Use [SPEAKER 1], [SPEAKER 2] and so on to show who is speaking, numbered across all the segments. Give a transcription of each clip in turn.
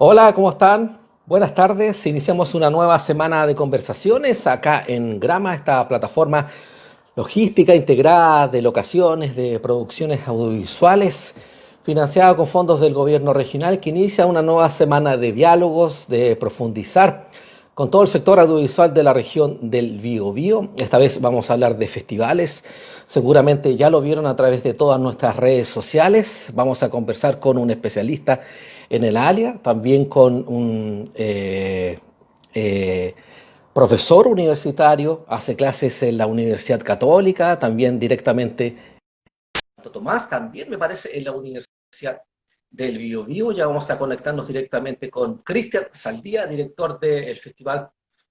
[SPEAKER 1] Hola, ¿cómo están? Buenas tardes. Iniciamos una nueva semana de conversaciones acá en Grama, esta plataforma logística integrada de locaciones, de producciones audiovisuales, financiada con fondos del gobierno regional, que inicia una nueva semana de diálogos, de profundizar con todo el sector audiovisual de la región del Biobío. Esta vez vamos a hablar de festivales. Seguramente ya lo vieron a través de todas nuestras redes sociales. Vamos a conversar con un especialista en el área, también con un profesor universitario, hace clases en la Universidad Católica, también directamente Santo Tomás, también me parece en la Universidad del Biobío. Ya vamos a conectarnos directamente con Cristian Saldía, director del Festival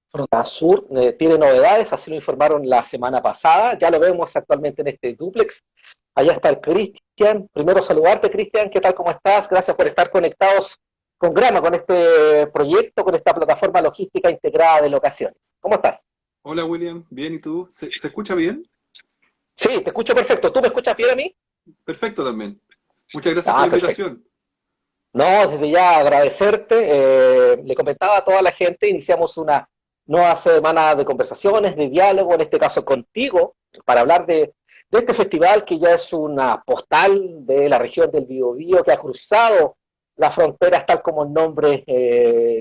[SPEAKER 1] Frontera Sur. Tiene novedades, así lo informaron la semana pasada. Ya lo vemos actualmente en este duplex. Allá está el Cristian. Primero saludarte, Cristian. ¿Qué tal? ¿Cómo estás? Gracias por estar conectados con Grama, con este proyecto, con esta plataforma logística integrada de locaciones. ¿Cómo estás?
[SPEAKER 2] Hola William, bien, ¿y tú? ¿Se escucha bien?
[SPEAKER 1] Sí, te escucho perfecto. ¿Tú me escuchas bien a mí?
[SPEAKER 2] Perfecto también. Muchas gracias por
[SPEAKER 1] Ah,
[SPEAKER 2] la
[SPEAKER 1] perfecto.
[SPEAKER 2] invitación.
[SPEAKER 1] No, desde ya agradecerte. Le comentaba a toda la gente, iniciamos una nueva semana de conversaciones, de diálogo, en este caso contigo, para hablar de este festival que ya es una postal de la región del Biobío, que ha cruzado las fronteras tal como el nombre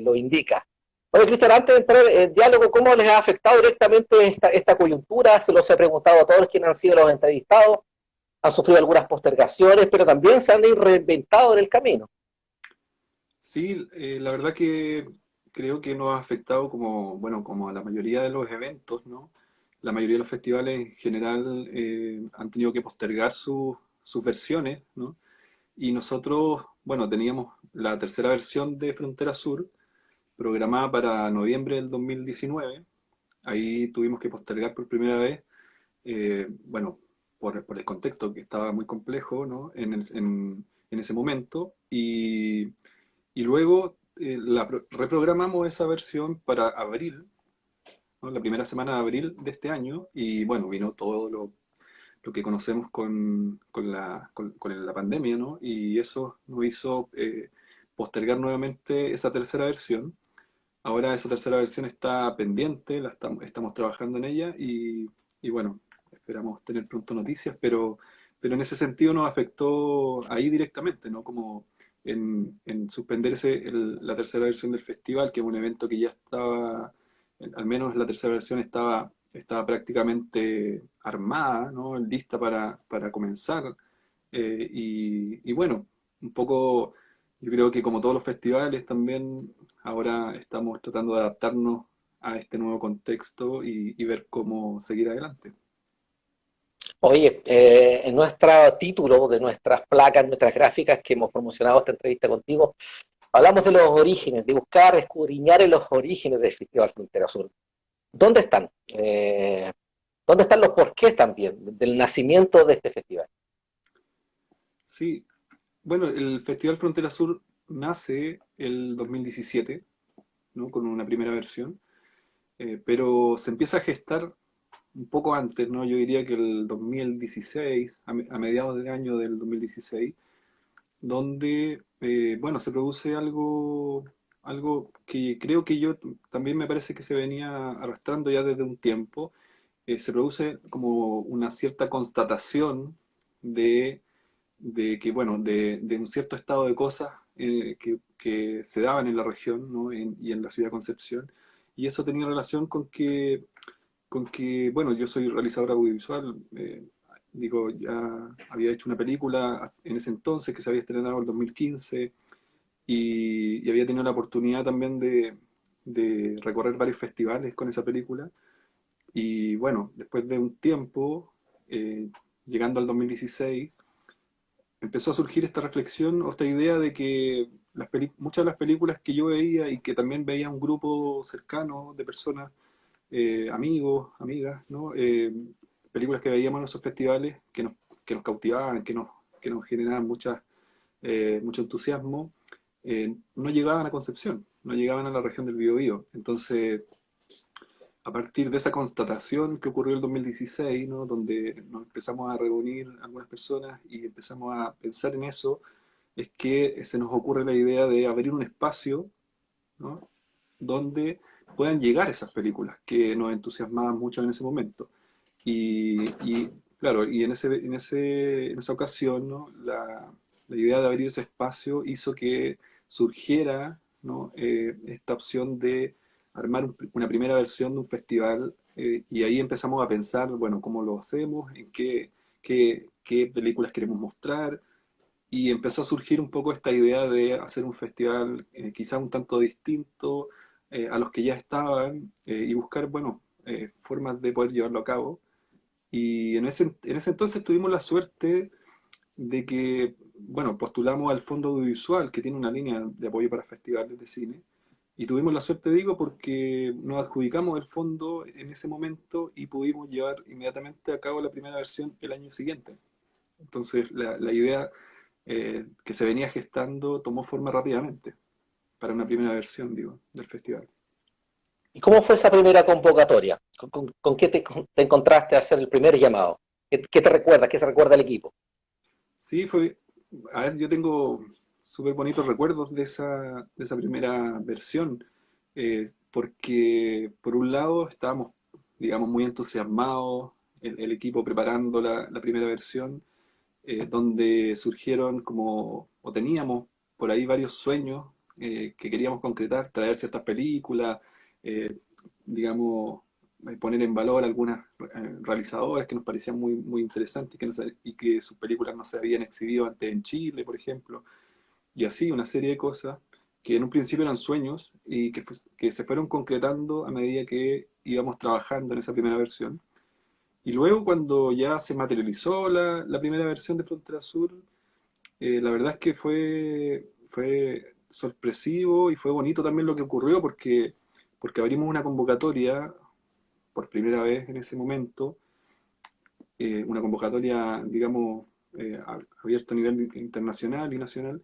[SPEAKER 1] lo indica. Oye, Cristian, antes de entrar en diálogo, ¿cómo les ha afectado directamente esta coyuntura? Se los he preguntado a todos quienes han sido los entrevistados, han sufrido algunas postergaciones, pero también se han reinventado en el camino.
[SPEAKER 2] Sí, la verdad que creo que nos ha afectado como, bueno, como a la mayoría de los eventos, ¿no? La mayoría de los festivales en general han tenido que postergar sus versiones, ¿no? Y nosotros, bueno, teníamos la tercera versión de Frontera Sur programada para noviembre del 2019. Ahí tuvimos que postergar por primera vez bueno, por el contexto que estaba muy complejo, ¿no? En ese momento. Y luego reprogramamos esa versión para abril, ¿no? La primera semana de abril de este año. Y bueno, vino todo lo que conocemos con la pandemia, ¿no? Y eso nos hizo postergar nuevamente esa tercera versión. Ahora esa tercera versión está pendiente, estamos trabajando en ella y bueno, esperamos tener pronto noticias, pero en ese sentido nos afectó ahí directamente, ¿no? Como en suspenderse la tercera versión del festival, que es un evento que ya estaba, al menos la tercera versión estaba prácticamente armada, ¿no? Lista para comenzar. Y bueno, un poco, yo creo que como todos los festivales también, ahora estamos tratando de adaptarnos a este nuevo contexto y ver cómo seguir adelante.
[SPEAKER 1] Oye, en nuestro título de nuestras placas, nuestras gráficas que hemos promocionado esta entrevista contigo, hablamos de los orígenes, de buscar escudriñar en los orígenes del Festival Frontera Sur. ¿Dónde están? ¿Dónde están los porqués también del nacimiento de este festival?
[SPEAKER 2] Sí, bueno, el Festival Frontera Sur nace el 2017, ¿no? Con una primera versión, pero se empieza a gestar un poco antes, ¿no? Yo diría que el 2016, a mediados de año del 2016, donde, bueno, se produce algo que creo que yo también me parece que se venía arrastrando ya desde un tiempo. Se produce como una cierta constatación de, de que, bueno, de un cierto estado de cosas que se daban en la región, ¿no? Y en la ciudad de Concepción. Y eso tenía relación con que, bueno, yo soy realizador audiovisual, digo, ya había hecho una película en ese entonces que se había estrenado en el 2015 y había tenido la oportunidad también de recorrer varios festivales con esa película. Y bueno, después de un tiempo, llegando al 2016, empezó a surgir esta reflexión o esta idea de que muchas de las películas que yo veía y que también veía un grupo cercano de personas, amigos, amigas, ¿no? Películas que veíamos en esos festivales que nos cautivaban, que nos generaban mucho entusiasmo, no llegaban a Concepción, no llegaban a la región del Biobío. Entonces, a partir de esa constatación que ocurrió en el 2016, ¿no? Donde nos empezamos a reunir algunas personas y empezamos a pensar en eso, es que se nos ocurre la idea de abrir un espacio, ¿no? Donde puedan llegar esas películas que nos entusiasmaban mucho en ese momento. Y, claro, y en esa ocasión, ¿no? La idea de abrir ese espacio hizo que surgiera, ¿no? Esta opción de armar una primera versión de un festival, y ahí empezamos a pensar, bueno, cómo lo hacemos, en qué películas queremos mostrar, y empezó a surgir un poco esta idea de hacer un festival quizá un tanto distinto a los que ya estaban, y buscar, bueno, formas de poder llevarlo a cabo. Y en ese entonces tuvimos la suerte de que, bueno, postulamos al Fondo Audiovisual, que tiene una línea de apoyo para festivales de cine, y tuvimos la suerte, digo, porque nos adjudicamos el fondo en ese momento y pudimos llevar inmediatamente a cabo la primera versión el año siguiente. Entonces, la idea que se venía gestando tomó forma rápidamente para una primera versión, digo, del festival.
[SPEAKER 1] ¿Y cómo fue esa primera convocatoria? ¿Con qué te encontraste a hacer el primer llamado? ¿Qué te recuerda? ¿Qué se recuerda el equipo?
[SPEAKER 2] Sí, a ver, yo tengo súper bonitos recuerdos de esa primera versión, porque por un lado estábamos, digamos, muy entusiasmados, el equipo preparando la primera versión, donde surgieron como, o teníamos por ahí varios sueños que queríamos concretar, traer ciertas películas, eh, digamos, poner en valor algunas realizadoras que nos parecían muy interesantes y y que sus películas no se habían exhibido antes en Chile, por ejemplo, y así una serie de cosas que en un principio eran sueños y que se fueron concretando a medida que íbamos trabajando en esa primera versión. Y luego cuando ya se materializó la primera versión de Frontera Sur, la verdad es que fue sorpresivo y fue bonito también lo que ocurrió porque abrimos una convocatoria por primera vez en ese momento, una convocatoria, digamos, abierta a nivel internacional y nacional,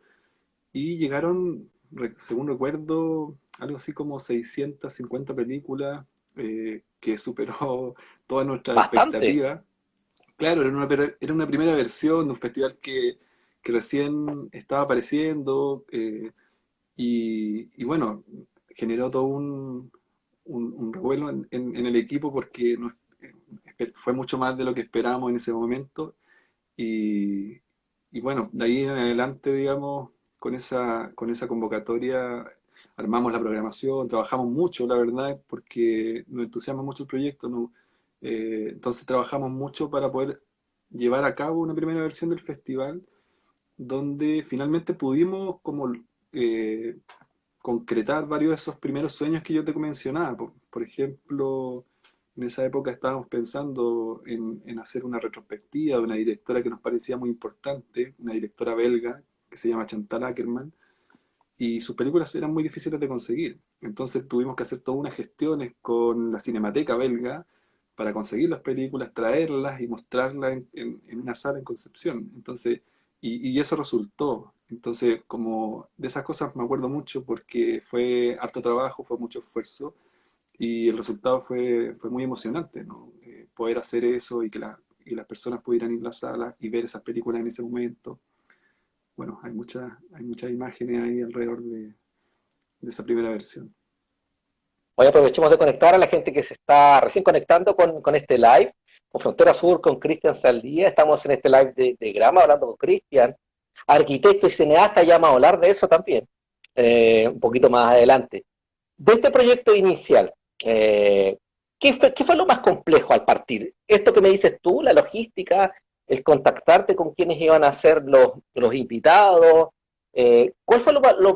[SPEAKER 2] y llegaron, según recuerdo, algo así como 650 películas, que superó todas nuestras
[SPEAKER 1] Bastante.
[SPEAKER 2] expectativas. Claro, era una primera versión de un festival que recién estaba apareciendo, y bueno, generó todo un revuelo en el equipo porque fue mucho más de lo que esperábamos en ese momento. Y, y bueno, de ahí en adelante, digamos, con esa convocatoria armamos la programación, trabajamos mucho, la verdad, porque nos entusiasma mucho el proyecto, ¿no? Entonces trabajamos mucho para poder llevar a cabo una primera versión del festival, donde finalmente pudimos como eh, concretar varios de esos primeros sueños que yo te mencionaba. Por ejemplo, en esa época estábamos pensando en hacer una retrospectiva de una directora que nos parecía muy importante, una directora belga que se llama Chantal Akerman, y sus películas eran muy difíciles de conseguir. Entonces tuvimos que hacer todas unas gestiones con la Cinemateca belga para conseguir las películas, traerlas y mostrarlas en una sala en Concepción. Entonces, y eso resultó. Entonces, como de esas cosas me acuerdo mucho porque fue harto trabajo, fue mucho esfuerzo y el resultado fue muy emocionante, ¿no? Poder hacer eso y que y las personas pudieran ir a la sala y ver esas películas en ese momento. Bueno, hay muchas imágenes ahí alrededor de esa primera versión.
[SPEAKER 1] Hoy aprovechemos de conectar a la gente que se está recién conectando con este live, con Frontera Sur, con Cristian Saldía. Estamos en este live de Grama hablando con Cristian, arquitecto y cineasta, ya vamos a hablar de eso también, un poquito más adelante. De este proyecto inicial, ¿qué fue lo más complejo al partir? Esto que me dices tú, la logística, el contactarte con quienes iban a ser los invitados, ¿cuál fue lo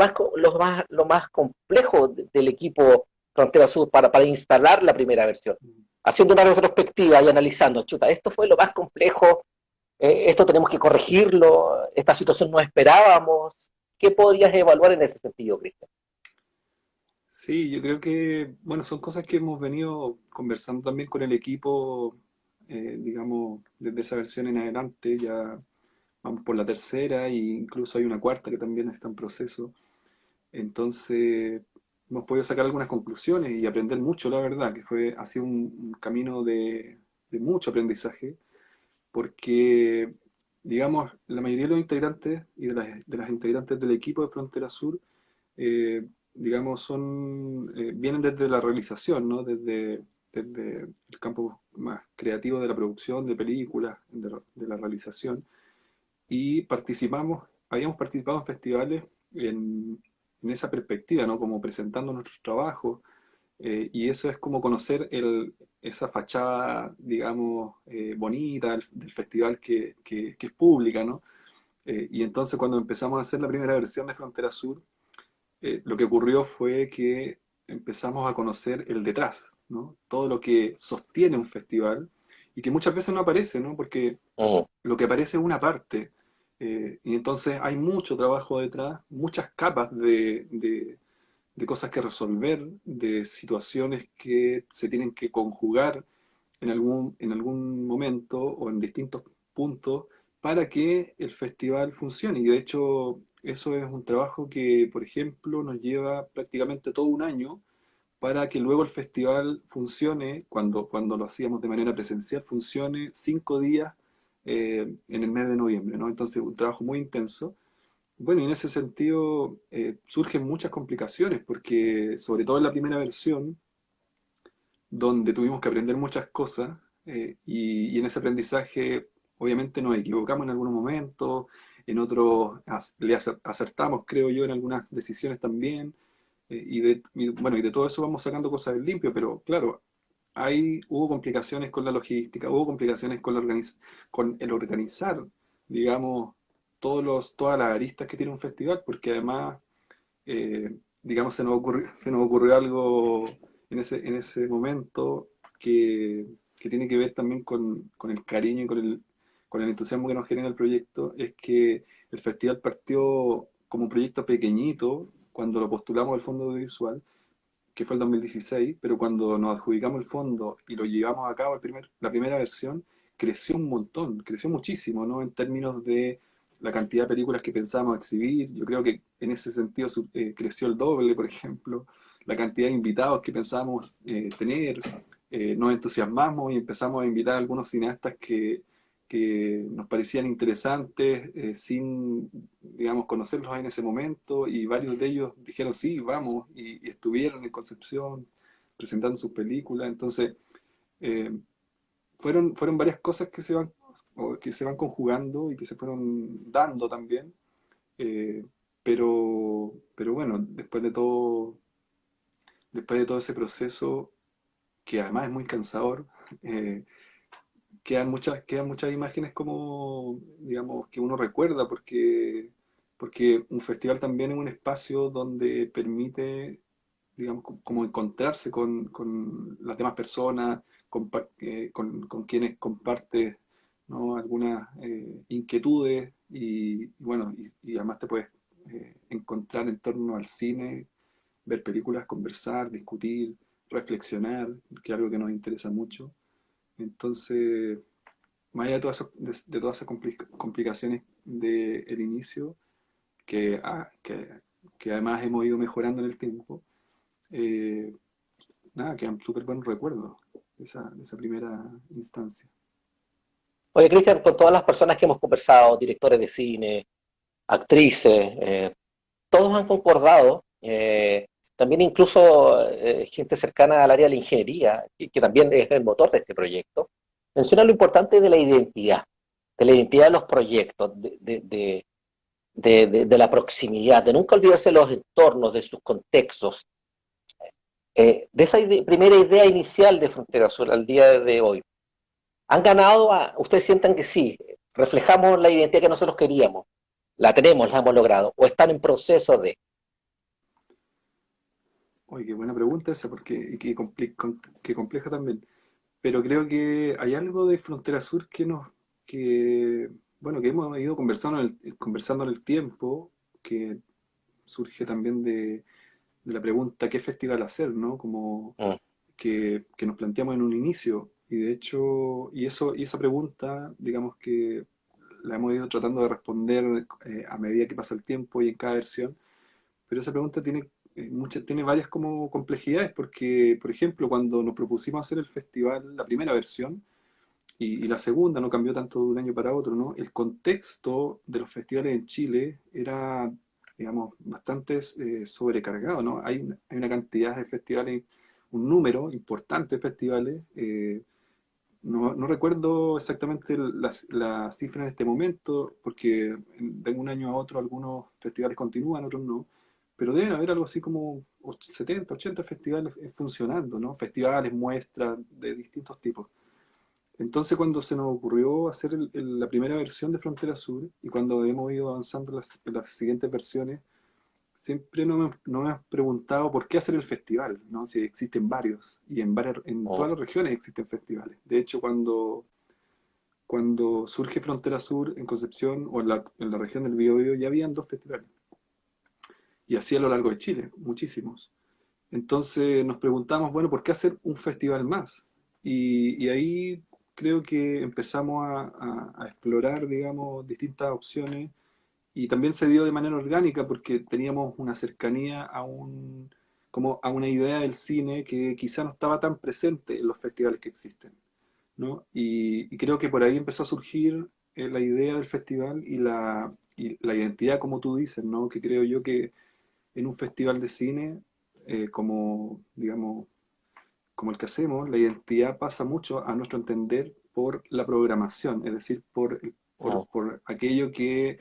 [SPEAKER 1] más complejo del equipo Frontera Sur para instalar la primera versión? Haciendo una retrospectiva y analizando, chuta, esto fue lo más complejo, esto tenemos que corregirlo, esta situación no esperábamos. ¿Qué podrías evaluar en ese sentido, Cristian?
[SPEAKER 2] Sí, yo creo que, bueno, son cosas que hemos venido conversando también con el equipo, digamos, desde esa versión en adelante, ya vamos por la tercera e incluso hay una cuarta que también está en proceso. Entonces, hemos podido sacar algunas conclusiones y aprender mucho, la verdad, ha sido un camino de mucho aprendizaje, porque digamos, la mayoría de los integrantes y de las integrantes del equipo de Frontera Sur, eh, digamos, vienen desde la realización, ¿no? Desde el campo más creativo de la producción de películas, de la realización, y habíamos participado en festivales en esa perspectiva, ¿no? Como presentando nuestros trabajos, y eso es como conocer esa fachada, digamos, bonita del festival que es pública, ¿no? Y entonces cuando empezamos a hacer la primera versión de Frontera Sur, lo que ocurrió fue que empezamos a conocer el detrás, ¿no? Todo lo que sostiene un festival y que muchas veces no aparece, ¿no? Porque
[SPEAKER 1] Mm,
[SPEAKER 2] lo que aparece es una parte. Y entonces hay mucho trabajo detrás, muchas capas de cosas que resolver, de situaciones que se tienen que conjugar en algún momento o en distintos puntos para que el festival funcione. Y de hecho, eso es un trabajo que, por ejemplo, nos lleva prácticamente todo un año para que luego el festival funcione, cuando lo hacíamos de manera presencial, funcione 5 días en el mes de noviembre, ¿no? Entonces, un trabajo muy intenso. Bueno, y en ese sentido surgen muchas complicaciones, porque sobre todo en la primera versión, donde tuvimos que aprender muchas cosas, y en ese aprendizaje obviamente nos equivocamos en algunos momentos, en otros acertamos, creo yo, en algunas decisiones también, bueno, y de todo eso vamos sacando cosas en limpio, pero claro, hubo complicaciones con la logística, hubo complicaciones con el organizar, digamos, todas las aristas que tiene un festival, porque además, digamos, se nos ocurrió algo en ese momento que tiene que ver también con el cariño y con el entusiasmo que nos genera el proyecto, es que el festival partió como un proyecto pequeñito cuando lo postulamos al Fondo Audiovisual, que fue el 2016, pero cuando nos adjudicamos el fondo y lo llevamos a cabo la primera versión, creció un montón, creció muchísimo, ¿no? En términos de la cantidad de películas que pensábamos exhibir, yo creo que en ese sentido creció el doble, por ejemplo, la cantidad de invitados que pensábamos tener, nos entusiasmamos y empezamos a invitar a algunos cineastas que nos parecían interesantes, sin, digamos, conocerlos en ese momento, y varios de ellos dijeron sí, vamos, y estuvieron en Concepción presentando sus películas. Entonces, eh, fueron varias cosas que se van conjugando y que se fueron dando también, eh, pero bueno, después de todo ese proceso, que además es muy cansador, eh, quedan muchas imágenes como, digamos, que uno recuerda, porque un festival también es un espacio donde permite, digamos, como encontrarse con las demás personas, con quienes compartes, ¿no? Algunas inquietudes, y bueno, y además te puedes encontrar en torno al cine, ver películas, conversar, discutir, reflexionar, que es algo que nos interesa mucho. Entonces, más allá de todas esas complicaciones del inicio, que, ah, que, que además hemos ido mejorando en el tiempo, eh, nada, quedan súper buenos recuerdos de esa primera instancia.
[SPEAKER 1] Oye, Cristian, con todas las personas que hemos conversado, directores de cine, actrices, todos han concordado, también incluso gente cercana al área de la ingeniería, que también es el motor de este proyecto, menciona lo importante de la identidad de los proyectos, de la proximidad, de nunca olvidarse de los entornos, de sus contextos, de esa primera idea inicial de Frontera Sur al día de hoy. ¿Han ganado? ¿Ustedes sientan que sí? ¿Reflejamos la identidad que nosotros queríamos? ¿La tenemos, la hemos logrado? ¿O están en proceso de?
[SPEAKER 2] Oye, qué buena pregunta esa, porque y qué compleja también. Pero creo que hay algo de Frontera Sur que, bueno, que hemos ido conversando en el tiempo, que surge también de la pregunta ¿qué festival hacer?, ¿no? Como
[SPEAKER 1] Mm.
[SPEAKER 2] que nos planteamos en un inicio. Y de hecho, y esa pregunta, digamos que la hemos ido tratando de responder a medida que pasa el tiempo y en cada versión, pero esa pregunta tiene varias como complejidades, porque, por ejemplo, cuando nos propusimos hacer el festival, la primera versión, y la segunda no cambió tanto de un año para otro, ¿no? El contexto de los festivales en Chile era, digamos, bastante sobrecargado, ¿no? Hay una cantidad de festivales, un número importante de festivales. No recuerdo exactamente la cifra en este momento, porque de un año a otro algunos festivales continúan, otros no, pero deben haber algo así como 70, 80 festivales funcionando, ¿no? Festivales, muestras de distintos tipos. Entonces, cuando se nos ocurrió hacer la primera versión de Frontera Sur y cuando hemos ido avanzando las siguientes versiones, siempre nos hemos preguntado por qué hacer el festival, ¿no? Si existen varios y en todas
[SPEAKER 1] Oh,
[SPEAKER 2] las regiones existen festivales. De hecho, cuando surge Frontera Sur en Concepción o en la región del Biobío ya habían dos festivales. Y así a lo largo de Chile, muchísimos. Entonces nos preguntamos, bueno, ¿por qué hacer un festival más? Y ahí creo que empezamos a explorar, digamos, distintas opciones y también se dio de manera orgánica porque teníamos una cercanía como a una idea del cine que quizá no estaba tan presente en los festivales que existen, ¿no? Y creo que por ahí empezó a surgir la idea del festival y la identidad, como tú dices, ¿no? Que creo yo que en un festival de cine, como, digamos, como el que hacemos, la identidad pasa mucho, a nuestro entender, por la programación, es decir,
[SPEAKER 1] oh,
[SPEAKER 2] por aquello que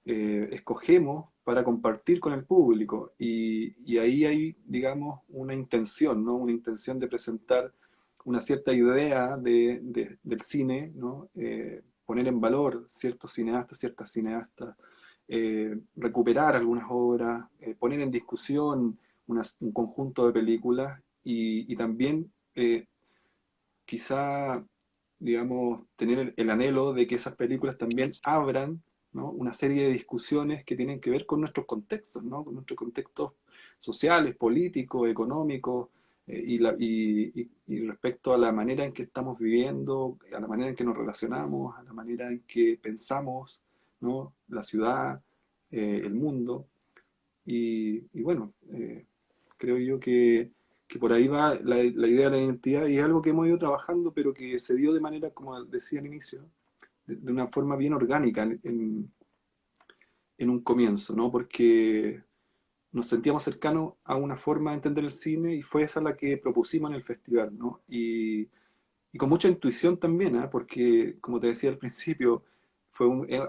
[SPEAKER 2] escogemos para compartir con el público. Y ahí hay, digamos, una intención, ¿no? Una intención de presentar una cierta idea del cine, ¿no? Poner en valor ciertos cineastas, ciertas cineastas, recuperar algunas obras, poner en discusión un conjunto de películas y también quizá, digamos, tener el anhelo de que esas películas también abran, ¿no? Una serie de discusiones que tienen que ver con nuestros contextos, ¿no? Con nuestros contextos sociales, políticos, económicos, y respecto a la manera en que estamos viviendo, a la manera en que nos relacionamos, a la manera en que pensamos, ¿no? La ciudad, el mundo. Y bueno, creo yo que por ahí va la idea de la identidad y es algo que hemos ido trabajando, pero que se dio de manera, como decía al inicio, de una forma bien orgánica en un comienzo, ¿no? Porque nos sentíamos cercanos a una forma de entender el cine y fue esa la que propusimos en el festival, ¿no? Y con mucha intuición también, ¿ah? Porque, como te decía al principio,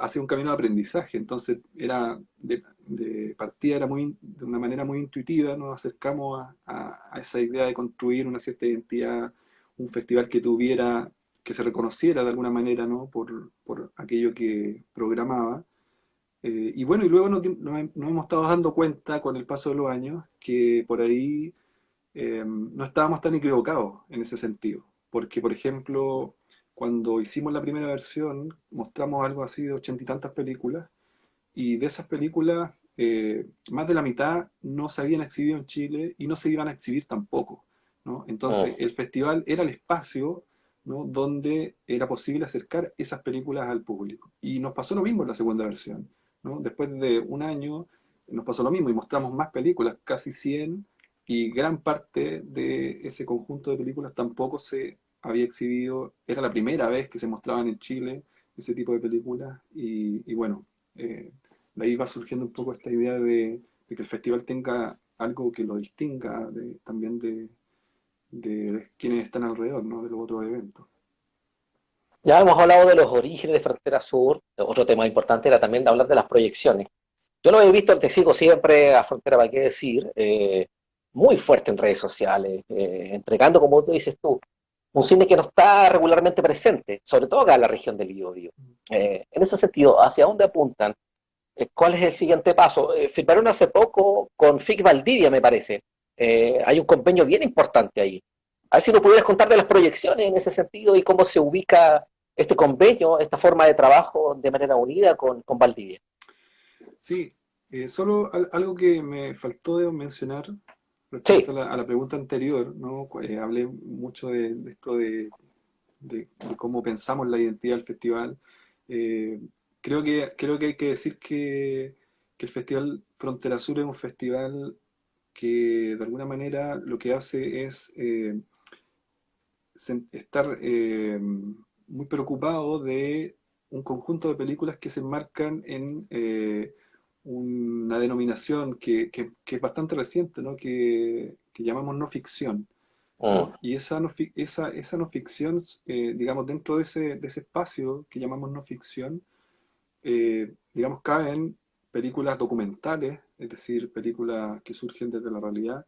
[SPEAKER 2] ha sido un camino de aprendizaje, entonces de partida era de una manera muy intuitiva, nos acercamos a esa idea de construir una cierta identidad, un festival que se reconociera de alguna manera, ¿no? Por aquello que programaba. Y bueno, y luego nos hemos estado dando cuenta con el paso de los años que por ahí no estábamos tan equivocados en ese sentido. Porque, por ejemplo, cuando hicimos la primera versión, mostramos algo así de ochenta y tantas películas, y de esas películas, más de la mitad no se habían exhibido en Chile y no se iban a exhibir tampoco, ¿no? Entonces,
[SPEAKER 1] oh.
[SPEAKER 2] el festival era el espacio, ¿no? Donde era posible acercar esas películas al público. Y nos pasó lo mismo en la segunda versión, ¿no? Después de un año nos pasó lo mismo y mostramos más películas, casi 100, y gran parte de ese conjunto de películas tampoco se había exhibido. Era la primera vez que se mostraban en Chile ese tipo de películas y bueno, de ahí va surgiendo un poco esta idea de que el festival tenga algo que lo distinga también de quienes están alrededor, ¿no? De los otros eventos.
[SPEAKER 1] Ya hemos hablado de los orígenes de Frontera Sur. Otro tema importante era también hablar de las proyecciones. Yo lo he visto, te sigo siempre a Frontera, ¿para qué decir? Muy fuerte en redes sociales, entregando, como tú dices tú, un cine que no está regularmente presente, sobre todo acá en la región del Biobío. En ese sentido, ¿hacia dónde apuntan? ¿Cuál es el siguiente paso? Firmaron hace poco con FIC Valdivia, me parece. Hay un convenio bien importante ahí. A ver si nos pudieras contar de las proyecciones en ese sentido y cómo se ubica este convenio, esta forma de trabajo de manera unida con Valdivia.
[SPEAKER 2] Sí, solo algo que me faltó de mencionar respecto
[SPEAKER 1] Sí,
[SPEAKER 2] a la pregunta anterior, ¿no? Hablé mucho de esto de cómo pensamos la identidad del festival. Eh, creo que hay que decir que el Festival Frontera Sur es un festival que de alguna manera lo que hace es estar muy preocupado de un conjunto de películas que se enmarcan en una denominación que es bastante reciente, ¿no? Que llamamos no ficción,
[SPEAKER 1] Mm,
[SPEAKER 2] ¿no? Y esa no ficción, digamos, dentro de ese espacio que llamamos no ficción, digamos, caben películas documentales, es decir, películas que surgen desde la realidad,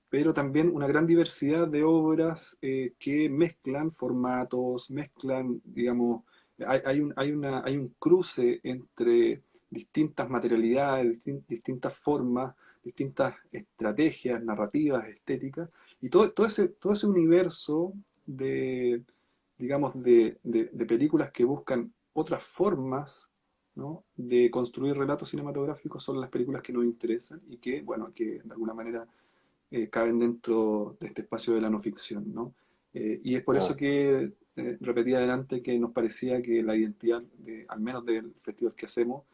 [SPEAKER 2] pero también una gran diversidad de obras que mezclan formatos, mezclan, digamos, hay un cruce entre distintas materialidades, distintas formas, distintas estrategias, narrativas, estéticas, y todo ese universo de, digamos, de películas que buscan otras formas, ¿no? De construir relatos cinematográficos son las películas que nos interesan y que, bueno, que de alguna manera caben dentro de este espacio de la no ficción, ¿no? Y es por eso
[SPEAKER 1] mm.
[SPEAKER 2] que repetí adelante que nos parecía que la identidad, al menos del festival que hacemos,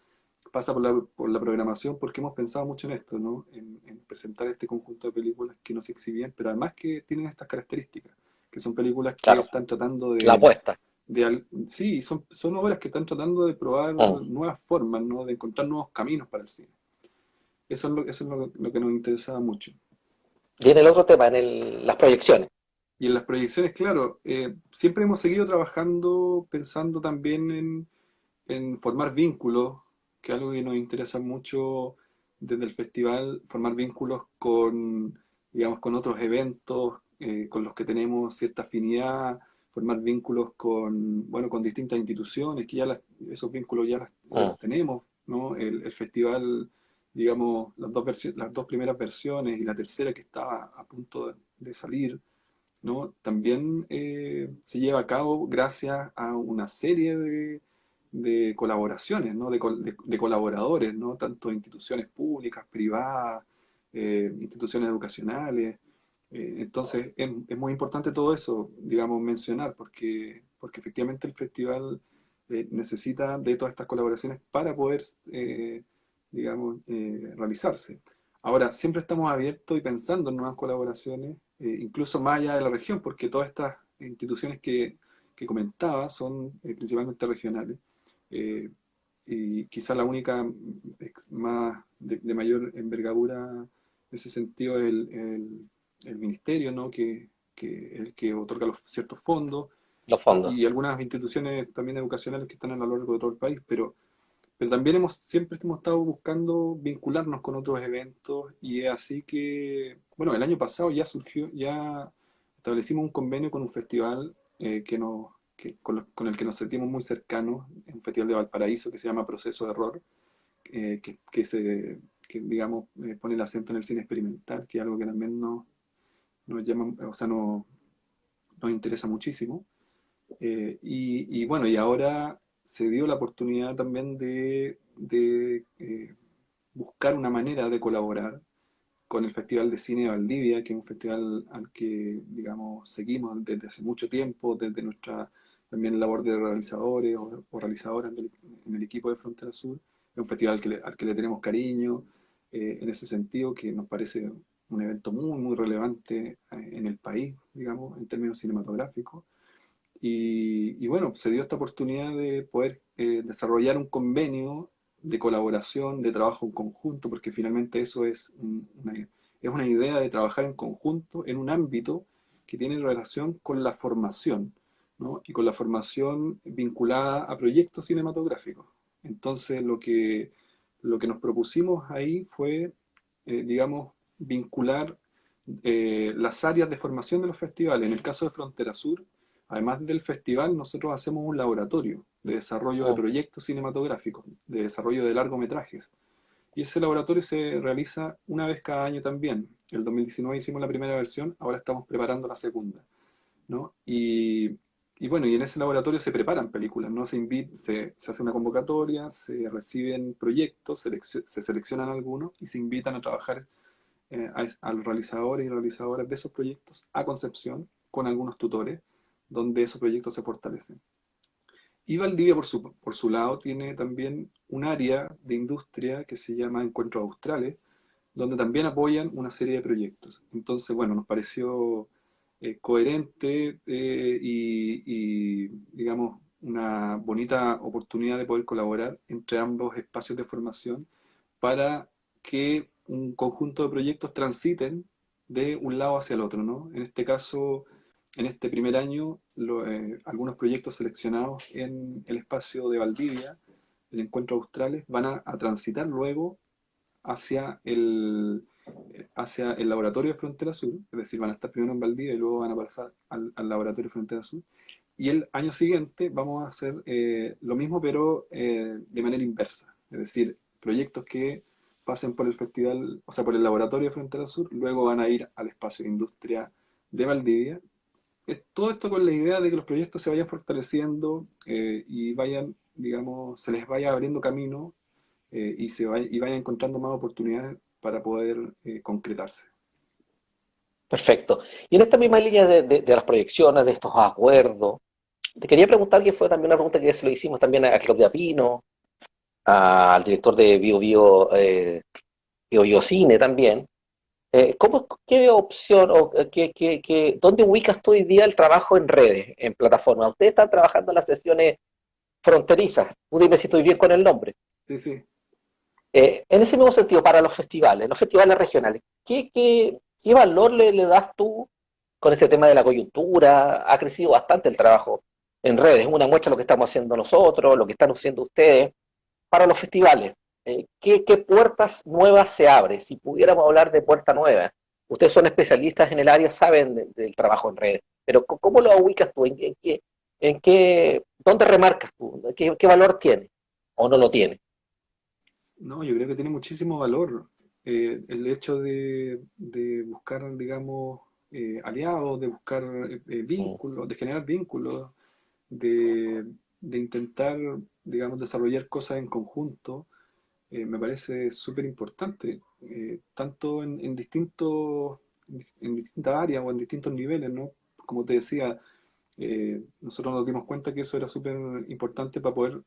[SPEAKER 2] pasa por la programación, porque hemos pensado mucho en esto, ¿no? En presentar este conjunto de películas que no se exhibían, pero además que tienen estas características, que son películas que
[SPEAKER 1] Claro,
[SPEAKER 2] están tratando
[SPEAKER 1] la apuesta.
[SPEAKER 2] sí, son obras que están tratando de probar
[SPEAKER 1] Mm.
[SPEAKER 2] nuevas formas, ¿no? De encontrar nuevos caminos para el cine. Eso es lo que nos interesaba mucho.
[SPEAKER 1] Y en el otro tema, las proyecciones.
[SPEAKER 2] Y en las proyecciones, claro, siempre hemos seguido trabajando, pensando también en formar vínculos, que es algo que nos interesa mucho desde el festival, formar vínculos con, digamos, con otros eventos con los que tenemos cierta afinidad, formar vínculos con, bueno, con distintas instituciones, que esos vínculos ya
[SPEAKER 1] Mm,
[SPEAKER 2] los tenemos, ¿no? El festival, digamos, las dos primeras versiones y la tercera que está a punto de salir, ¿no? También se lleva a cabo gracias a una serie de colaboraciones, ¿no? De colaboradores, ¿no? Tanto instituciones públicas, privadas, instituciones educacionales. Entonces, es muy importante todo eso, digamos, mencionar, porque efectivamente el festival necesita de todas estas colaboraciones para poder, digamos, realizarse. Ahora, siempre estamos abiertos y pensando en nuevas colaboraciones, incluso más allá de la región, porque todas estas instituciones que comentaba son principalmente regionales. Eh, y quizá la única más de mayor envergadura en ese sentido es el ministerio, ¿no? Que es el que otorga los ciertos fondos,
[SPEAKER 1] los fondos.
[SPEAKER 2] y algunas instituciones también educacionales que están a lo largo de todo el país, pero también siempre hemos estado buscando vincularnos con otros eventos, y es así que, bueno, el año pasado ya establecimos un convenio con un festival con el que nos sentimos muy cercanos, un festival de Valparaíso que se llama Proceso de Error, que digamos, pone el acento en el cine experimental, que es algo que también nos llama, o sea, nos interesa muchísimo. Y bueno, y ahora se dio la oportunidad también de buscar una manera de colaborar con el Festival de Cine de Valdivia, que es un festival al que, digamos, seguimos desde hace mucho tiempo, desde nuestra también labor de realizadores o realizadoras en el equipo de Frontera Sur. Es un festival al que le tenemos cariño, en ese sentido, que nos parece un evento muy, muy relevante en el país, digamos, en términos cinematográficos. Y bueno, se dio esta oportunidad de poder desarrollar un convenio de colaboración, de trabajo en conjunto, porque finalmente eso es una idea de trabajar en conjunto en un ámbito que tiene relación con la formación, ¿no? Y con la formación vinculada a proyectos cinematográficos. Entonces, lo que nos propusimos ahí fue, digamos, vincular las áreas de formación de los festivales. En el caso de Frontera Sur, además del festival, nosotros hacemos un laboratorio de desarrollo de
[SPEAKER 1] Mm.
[SPEAKER 2] proyectos cinematográficos, de desarrollo de largometrajes. Y ese laboratorio se realiza una vez cada año también. El 2019 hicimos la primera versión, ahora estamos preparando la segunda, ¿no? Y bueno, y en ese laboratorio se preparan películas, ¿no? Se hace una convocatoria, se reciben proyectos, se seleccionan algunos y se invitan a trabajar a los realizadores y realizadoras de esos proyectos a Concepción con algunos tutores, donde esos proyectos se fortalecen. Y Valdivia, por su lado, tiene también un área de industria que se llama Encuentros Australes, donde también apoyan una serie de proyectos. Entonces, bueno, nos pareció coherente digamos, una bonita oportunidad de poder colaborar entre ambos espacios de formación para que un conjunto de proyectos transiten de un lado hacia el otro, ¿no? En este caso, en este primer año, algunos proyectos seleccionados en el espacio de Valdivia, el Encuentro Australes, van a transitar luego hacia hacia el laboratorio de Frontera Sur, es decir, van a estar primero en Valdivia y luego van a pasar al laboratorio de Frontera Sur. Y el año siguiente vamos a hacer lo mismo, pero de manera inversa, es decir, proyectos que pasen por el festival, o sea, por el laboratorio de Frontera Sur, luego van a ir al espacio de industria de Valdivia. Todo esto con la idea de que los proyectos se vayan fortaleciendo y vayan, digamos, se les vaya abriendo camino y vayan encontrando más oportunidades para poder concretarse.
[SPEAKER 1] Perfecto. Y en esta misma línea de las proyecciones, de estos acuerdos, te quería preguntar, que fue también una pregunta que se lo hicimos también a Claudia Pino, al director de Bio Bio Cine también. ¿Qué opción o dónde ubicas tú hoy día el trabajo en redes, en plataformas? Ustedes están trabajando en las sesiones fronterizas. Tú dime si estoy bien con el nombre.
[SPEAKER 2] Sí, sí.
[SPEAKER 1] En ese mismo sentido, para los festivales regionales, ¿qué valor le das tú con este tema de la coyuntura? Ha crecido bastante el trabajo en redes, es una muestra de lo que estamos haciendo nosotros, lo que están haciendo ustedes. Para los festivales, ¿qué puertas nuevas se abren? Si pudiéramos hablar de puertas nuevas, ustedes son especialistas en el área, saben del trabajo en redes, pero ¿cómo lo ubicas tú? ¿Dónde remarcas tú? ¿Qué valor tiene o no lo tiene?
[SPEAKER 2] No, yo creo que tiene muchísimo valor el hecho de buscar, digamos, aliados, de buscar
[SPEAKER 1] Mm.
[SPEAKER 2] vínculos, de generar vínculos, de, de intentar, digamos, desarrollar cosas en conjunto. Me parece súper importante, tanto en distintas áreas o en distintos niveles, ¿no? Como te decía, nosotros nos dimos cuenta que eso era súper importante para poder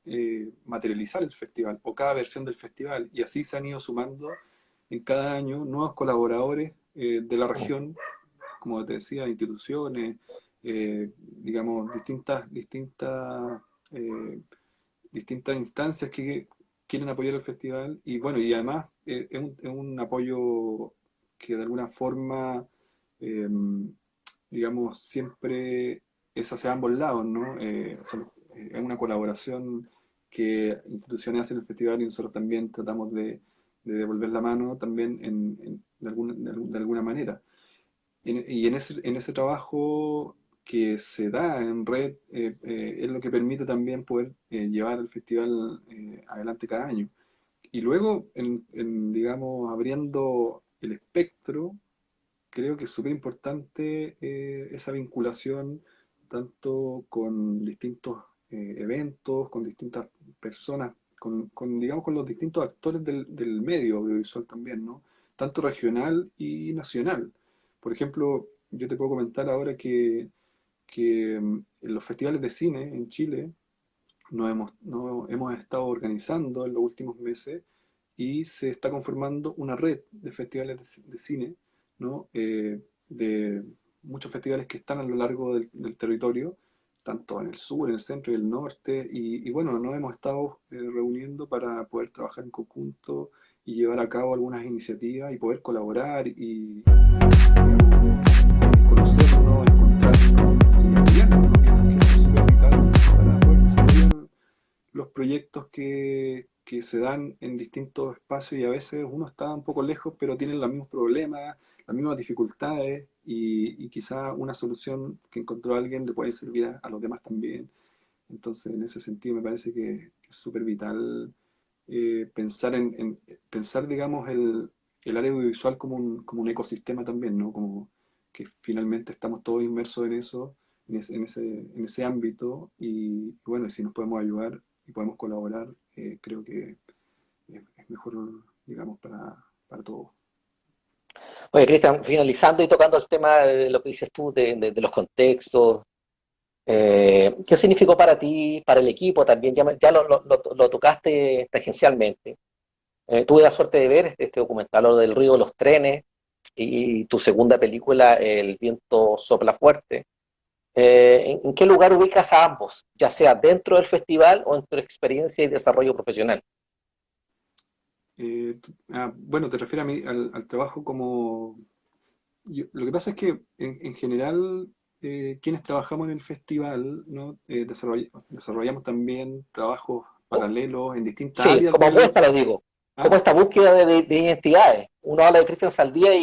[SPEAKER 2] materializar el festival o cada versión del festival. Y así se han ido sumando en cada año nuevos colaboradores de la
[SPEAKER 1] Mm.
[SPEAKER 2] región, como te decía, instituciones, digamos, eh, distintas instancias que quieren apoyar el festival. Y bueno, y además es un apoyo que de alguna forma eh, digamos, siempre es hacia ambos lados, ¿no? Es una colaboración que instituciones hacen en el festival y nosotros también tratamos de devolver la mano también de alguna manera. Y en ese trabajo que se da en red es lo que permite también poder llevar el festival adelante cada año. Y luego, digamos, abriendo el espectro, creo que es súper importante esa vinculación tanto con distintos eventos, con distintas personas, digamos, con los distintos actores del medio audiovisual también, ¿no? Tanto regional y nacional. Por ejemplo, yo te puedo comentar ahora que en los festivales de cine en Chile nos hemos estado organizando en los últimos meses y se está conformando una red de festivales de cine, ¿no? De muchos festivales que están a lo largo del territorio, tanto en el sur, en el centro y el norte, y bueno, nos hemos estado reuniendo para poder trabajar en conjunto y llevar a cabo algunas iniciativas y poder colaborar y, digamos, conocernos, encontrarnos y apoyarnos, ¿no? Que es súper vital para poder desarrollar los proyectos que se dan en distintos espacios y a veces uno está un poco lejos, pero tienen los mismos problemas, las mismas dificultades y quizá una solución que encontró alguien le puede servir a los demás también. Entonces, en ese sentido, me parece que es súper vital pensar, digamos, el área audiovisual como un ecosistema también, ¿no? Como que finalmente estamos todos inmersos en eso, en ese ámbito, y bueno, si nos podemos ayudar y podemos colaborar, creo que es mejor, digamos, para todos.
[SPEAKER 1] Oye, Cristian, finalizando y tocando el tema de lo que dices tú, de los contextos, ¿qué significó para ti, para el equipo también? Ya lo tocaste tangencialmente. Tuve la suerte de ver este documental, lo del ruido de los trenes. y tu segunda película, El viento sopla fuerte. ¿En qué lugar ubicas a ambos, ya sea dentro del festival o en tu experiencia y desarrollo profesional?
[SPEAKER 2] Bueno, te refieres a mí, al trabajo como... lo que pasa es que en general quienes trabajamos en el festival, ¿no? Desarrollamos también trabajos paralelos en distintas
[SPEAKER 1] Sí,
[SPEAKER 2] áreas
[SPEAKER 1] como
[SPEAKER 2] del...
[SPEAKER 1] muestra lo digo, como
[SPEAKER 2] ¿Ah?
[SPEAKER 1] esta búsqueda de identidades. Uno habla de Cristian Saldía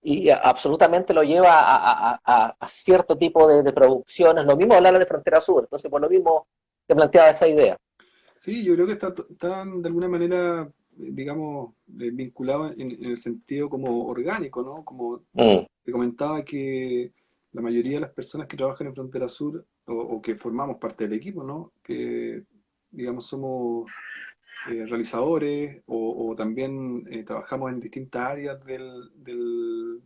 [SPEAKER 1] y absolutamente lo lleva a cierto tipo de producciones. Lo mismo hablar de Frontera Sur, entonces por lo mismo te planteaba esa idea.
[SPEAKER 2] Sí, yo creo que están de alguna manera, digamos, vinculados en el sentido como orgánico, ¿no? Como
[SPEAKER 1] Mm,
[SPEAKER 2] te comentaba que la mayoría de las personas que trabajan en Frontera Sur o que formamos parte del equipo, ¿no? Que, digamos, somos realizadores o también trabajamos en distintas áreas del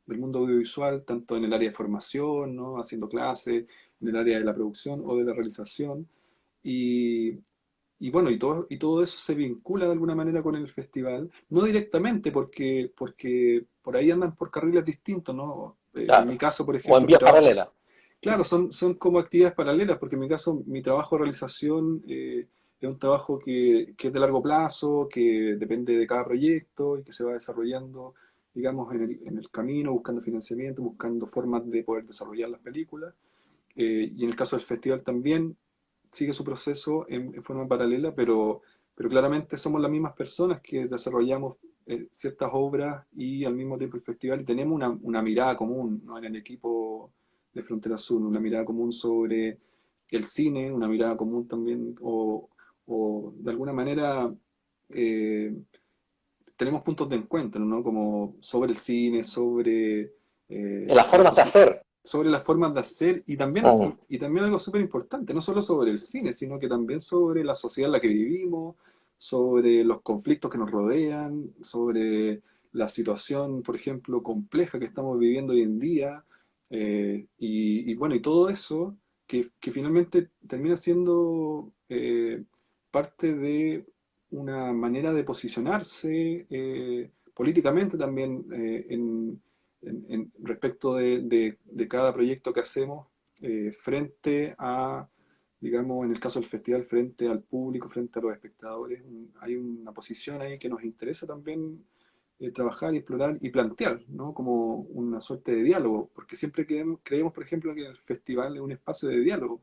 [SPEAKER 2] mundo audiovisual, tanto en el área de formación, ¿no? Haciendo clases, en el área de la producción o de la realización. Y, y bueno, y todo eso se vincula de alguna manera con el festival, no directamente porque por ahí andan por carriles distintos, ¿no? En mi
[SPEAKER 1] claro.
[SPEAKER 2] caso, por
[SPEAKER 1] O en
[SPEAKER 2] ejemplo, mi
[SPEAKER 1] vías
[SPEAKER 2] trabajo,
[SPEAKER 1] paralelas.
[SPEAKER 2] claro, son como actividades paralelas, porque en mi caso, mi trabajo de realización es un trabajo que es de largo plazo, que depende de cada proyecto y que se va desarrollando, digamos, en el camino, buscando financiamiento, buscando formas de poder desarrollar las películas. Y en el caso del festival también sigue su proceso en forma paralela, pero claramente somos las mismas personas que desarrollamos ciertas obras y al mismo tiempo el festival y tenemos una mirada común, ¿no? En el equipo de Frontera Sur, una mirada común sobre el cine, una mirada común también, o de alguna manera eh, tenemos puntos de encuentro, ¿no? Como sobre el cine, sobre
[SPEAKER 1] En las
[SPEAKER 2] la
[SPEAKER 1] formas de
[SPEAKER 2] sociedad,
[SPEAKER 1] hacer.
[SPEAKER 2] sobre las formas de hacer y también,
[SPEAKER 1] Mm,
[SPEAKER 2] y también algo súper importante, no solo sobre el cine, sino que también sobre la sociedad en la que vivimos, sobre los conflictos que nos rodean, sobre la situación, por ejemplo, compleja que estamos viviendo hoy en día. Y bueno, y todo eso que finalmente termina siendo parte de una manera de posicionarse políticamente también respecto de cada proyecto que hacemos frente a, digamos, en el caso del festival, frente al público, frente a los espectadores. Hay una posición ahí que nos interesa también trabajar y explorar y plantear, ¿no? Como una suerte de diálogo, porque siempre creemos, por ejemplo, que el festival es un espacio de diálogo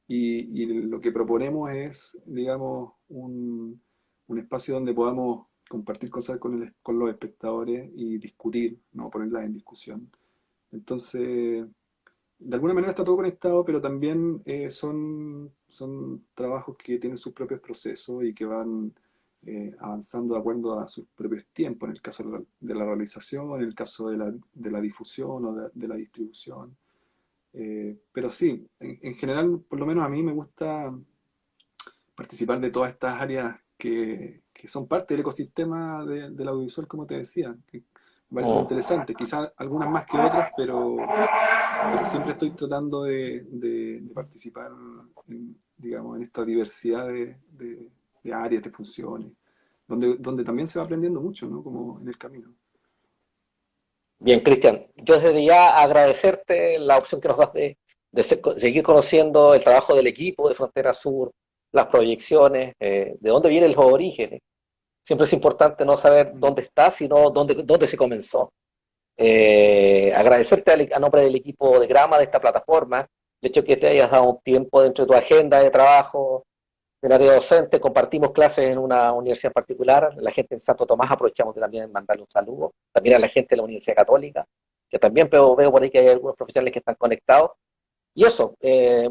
[SPEAKER 2] y lo que proponemos es, digamos, un espacio donde podamos compartir cosas con los espectadores y discutir, no ponerlas en discusión. Entonces, de alguna manera está todo conectado, pero también son trabajos que tienen sus propios procesos y que van avanzando de acuerdo a sus propios tiempos, en el caso de la realización, en el caso de la difusión o de la distribución. Pero sí, en general, por lo menos a mí me gusta participar de todas estas áreas que son parte del ecosistema del audiovisual, como te decía, que me parecen
[SPEAKER 1] mm.
[SPEAKER 2] interesantes, quizás algunas más que otras, pero siempre estoy tratando de participar digamos, en esta diversidad de áreas, de funciones, donde también se va aprendiendo mucho, ¿no? Como en el camino.
[SPEAKER 1] Bien, Cristian, yo desde ya agradecerte la opción que nos das seguir conociendo el trabajo del equipo de Frontera Sur, las proyecciones, de dónde vienen los orígenes. Siempre es importante no saber
[SPEAKER 2] Mm.
[SPEAKER 1] dónde estás, sino dónde se comenzó. Agradecerte a nombre del equipo de Grama de esta plataforma, el hecho que te hayas dado un tiempo dentro de tu agenda de trabajo, del área docente, compartimos clases en una universidad particular, la gente en Santo Tomás, aprovechamos de también mandarle un saludo, también a la gente de la Universidad Católica, que también veo por ahí que hay algunos profesionales que están conectados. Y eso,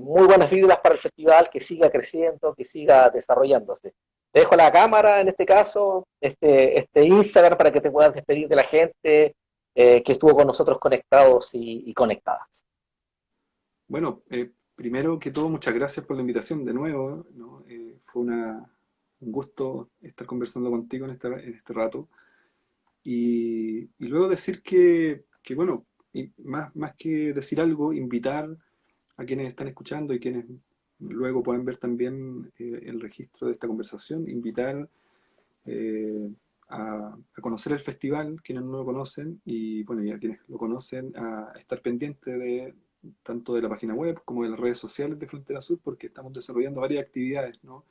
[SPEAKER 1] muy buenas vibras para el festival, que siga creciendo, que siga desarrollándose. Te dejo la cámara en este caso, este Instagram para que te puedas despedir de la gente que estuvo con nosotros conectados y conectadas.
[SPEAKER 2] Bueno, primero que todo, muchas gracias por la invitación de nuevo, ¿no? Fue un gusto estar conversando contigo en este rato. Y luego decir bueno, y más que decir algo, invitar a quienes están escuchando y quienes luego pueden ver también el registro de esta conversación, invitar eh, a conocer el festival, quienes no lo conocen, y bueno, y a quienes lo conocen, a estar pendientes de tanto de la página web como de las redes sociales de Frontera Sur, porque estamos desarrollando varias actividades, ¿no?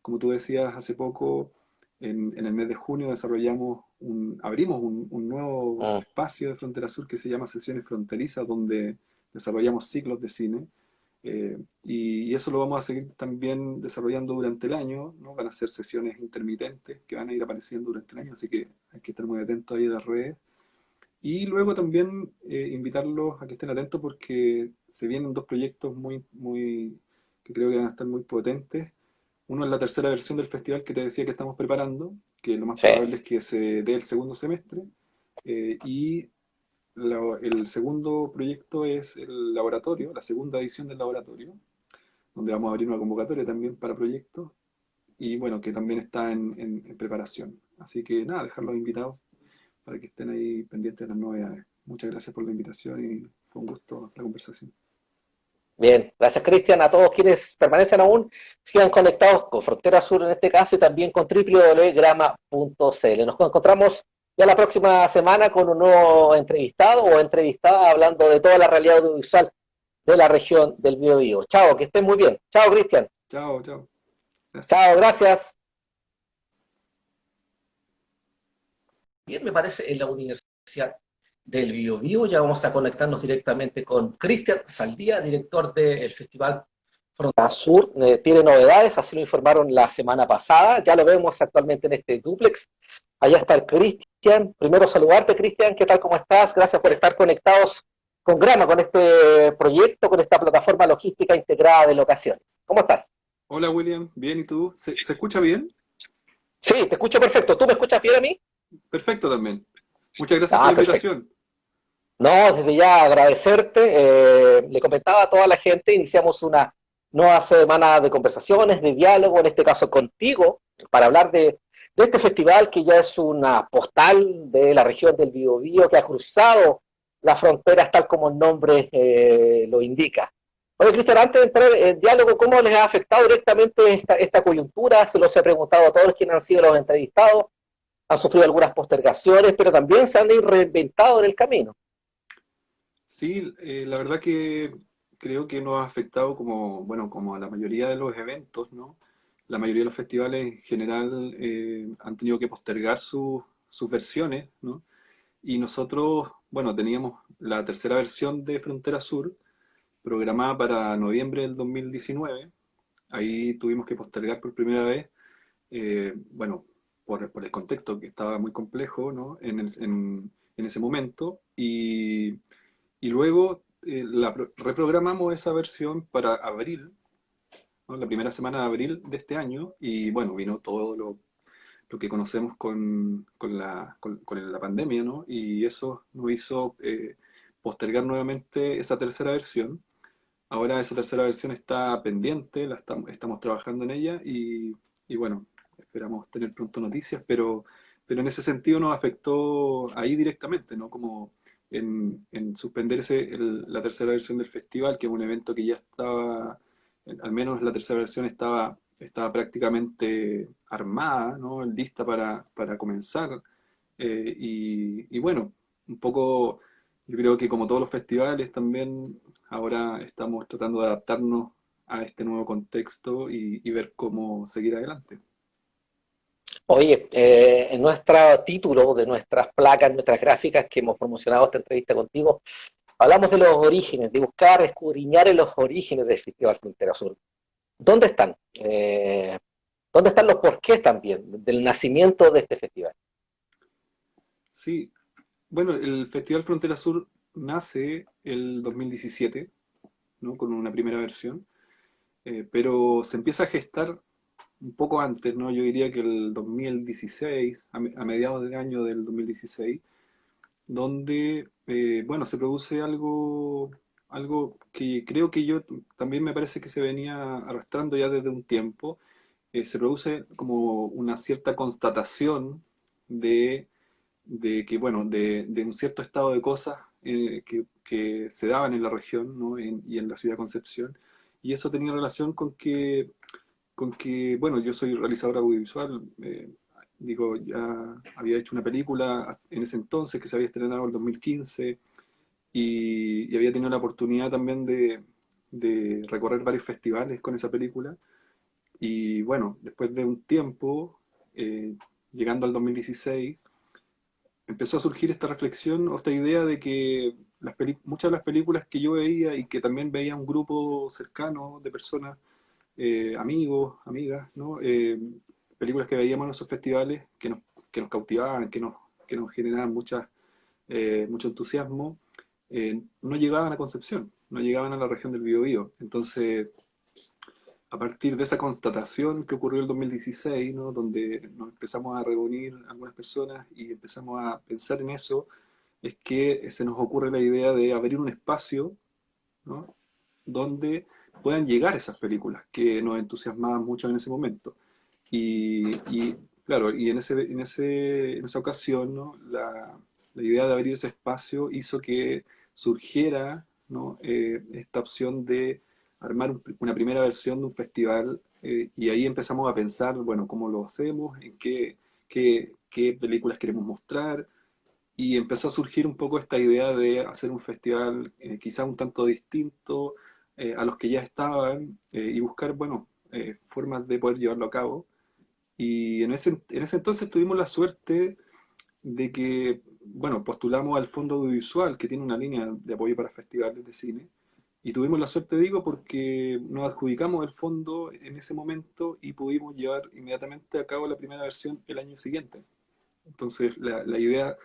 [SPEAKER 2] Como tú decías hace poco, en el mes de junio abrimos un nuevo
[SPEAKER 1] Mm.
[SPEAKER 2] espacio de Frontera Sur que se llama Sesiones Fronterizas, donde desarrollamos ciclos de cine. Y eso lo vamos a seguir también desarrollando durante el año, ¿no? Van a ser sesiones intermitentes que van a ir apareciendo durante el año, así que hay que estar muy atentos ahí a las redes. Y luego también invitarlos a que estén atentos porque se vienen dos proyectos que creo que van a estar muy potentes. Uno es la tercera versión del festival que te decía que estamos preparando, que lo más
[SPEAKER 1] Sí.
[SPEAKER 2] probable es que se dé el segundo semestre. Y el segundo proyecto es el laboratorio, la segunda edición del laboratorio, donde vamos a abrir una convocatoria también para proyectos y bueno, que también está en preparación. Así que nada, dejarlos invitados para que estén ahí pendientes de las novedades. Muchas gracias por la invitación y fue un gusto la conversación.
[SPEAKER 1] Bien, gracias Cristian. A todos quienes permanecen aún, sigan conectados con Frontera Sur en este caso y también con www.grama.cl. Nos encontramos ya la próxima semana con un nuevo entrevistado o entrevistada hablando de toda la realidad audiovisual de la región del Biobío. Chao, que estén muy bien. Chao Cristian.
[SPEAKER 2] Chao, chao. Gracias.
[SPEAKER 1] Chao, gracias. Bien, me parece en la Universidad del Biobío. Ya vamos a conectarnos directamente con Cristian Saldía, director del Festival Frontera Sur. Tiene novedades, así lo informaron la semana pasada. Ya lo vemos actualmente en este duplex. Allá está el Cristian. Primero saludarte, Cristian. ¿Qué tal? ¿Cómo estás? Gracias por estar conectados con Grama, con este proyecto, con esta plataforma logística integrada de locaciones. ¿Cómo estás?
[SPEAKER 2] Hola William, bien, ¿y tú? ¿Se escucha bien?
[SPEAKER 1] Sí, te escucho perfecto. ¿Tú me escuchas bien a mí?
[SPEAKER 2] Perfecto también. Muchas gracias por
[SPEAKER 1] Ah,
[SPEAKER 2] la
[SPEAKER 1] perfecto.
[SPEAKER 2] invitación.
[SPEAKER 1] No, desde ya agradecerte. Le comentaba a toda la gente, iniciamos una nueva semana de conversaciones, de diálogo, en este caso contigo, para hablar de este festival que ya es una postal de la región del Biobío que ha cruzado las fronteras tal como el nombre lo indica. Oye, Cristian, antes de entrar en diálogo, ¿cómo les ha afectado directamente esta coyuntura? Se los he preguntado a todos quienes han sido los entrevistados, han sufrido algunas postergaciones, pero también se han reinventado en el camino.
[SPEAKER 2] Sí, la verdad que creo que nos ha afectado como, bueno, como a la mayoría de los eventos, ¿no? La mayoría de los festivales en general han tenido que postergar sus versiones, ¿no? Y nosotros, bueno, teníamos la tercera versión de Frontera Sur programada para noviembre del 2019. Ahí tuvimos que postergar por primera vez, bueno, por el contexto que estaba muy complejo, ¿no? En ese momento. Y luego reprogramamos esa versión para abril, ¿no? La primera semana de abril de este año, y bueno, vino todo lo que conocemos con la pandemia, ¿no? Y eso nos hizo postergar nuevamente esa tercera versión. Ahora esa tercera versión está pendiente, estamos trabajando en ella y bueno, esperamos tener pronto noticias, pero en ese sentido nos afectó ahí directamente, ¿no? Como en suspenderse la tercera versión del festival, que es un evento que ya estaba, al menos la tercera versión estaba prácticamente armada, ¿no? Lista para comenzar. Y bueno, un poco, yo creo que como todos los festivales también, ahora estamos tratando de adaptarnos a este nuevo contexto y ver cómo seguir adelante.
[SPEAKER 1] Oye, en nuestro título de nuestras placas, nuestras gráficas que hemos promocionado esta entrevista contigo, hablamos de los orígenes, de buscar escudriñar en los orígenes del Festival Frontera Sur. ¿Dónde están? ¿Dónde están los porqués también del nacimiento de este festival?
[SPEAKER 2] Sí, bueno, el Festival Frontera Sur nace el 2017, ¿no? Con una primera versión, pero se empieza a gestar un poco antes, ¿no? Yo diría que el 2016, a mediados del año del 2016, donde, bueno, se produce algo que creo que yo también me parece que se venía arrastrando ya desde un tiempo. Se produce como una cierta constatación de, de que, bueno, de un cierto estado de cosas que se daban en la región, ¿no? Y en la ciudad de Concepción. Y eso tenía relación con que, bueno, yo soy realizador audiovisual, digo, ya había hecho una película en ese entonces que se había estrenado en el 2015 y había tenido la oportunidad también de recorrer varios festivales con esa película. Y bueno, después de un tiempo, llegando al 2016, empezó a surgir esta reflexión o esta idea de que muchas de las películas que yo veía y que también veía un grupo cercano de personas, amigos, amigas, ¿no? Películas que veíamos en esos festivales que nos cautivaban, que nos generaban mucho entusiasmo, no llegaban a Concepción, no llegaban a la región del Biobío. Entonces, a partir de esa constatación que ocurrió en el 2016, ¿no? Donde nos empezamos a reunir algunas personas y empezamos a pensar en eso, es que se nos ocurre la idea de abrir un espacio, ¿no? Donde puedan llegar esas películas que nos entusiasmaban mucho en ese momento. Y, claro, y en esa ocasión, ¿no? La idea de abrir ese espacio hizo que surgiera, ¿no? Esta opción de armar una primera versión de un festival, y ahí empezamos a pensar, bueno, cómo lo hacemos, en qué películas queremos mostrar, y empezó a surgir un poco esta idea de hacer un festival quizá un tanto distinto a los que ya estaban, y buscar, bueno, formas de poder llevarlo a cabo. Y en ese entonces tuvimos la suerte de que, bueno, postulamos al Fondo Audiovisual, que tiene una línea de apoyo para festivales de cine, y tuvimos la suerte, digo, porque nos adjudicamos el fondo en ese momento y pudimos llevar inmediatamente a cabo la primera versión el año siguiente. Entonces, la idea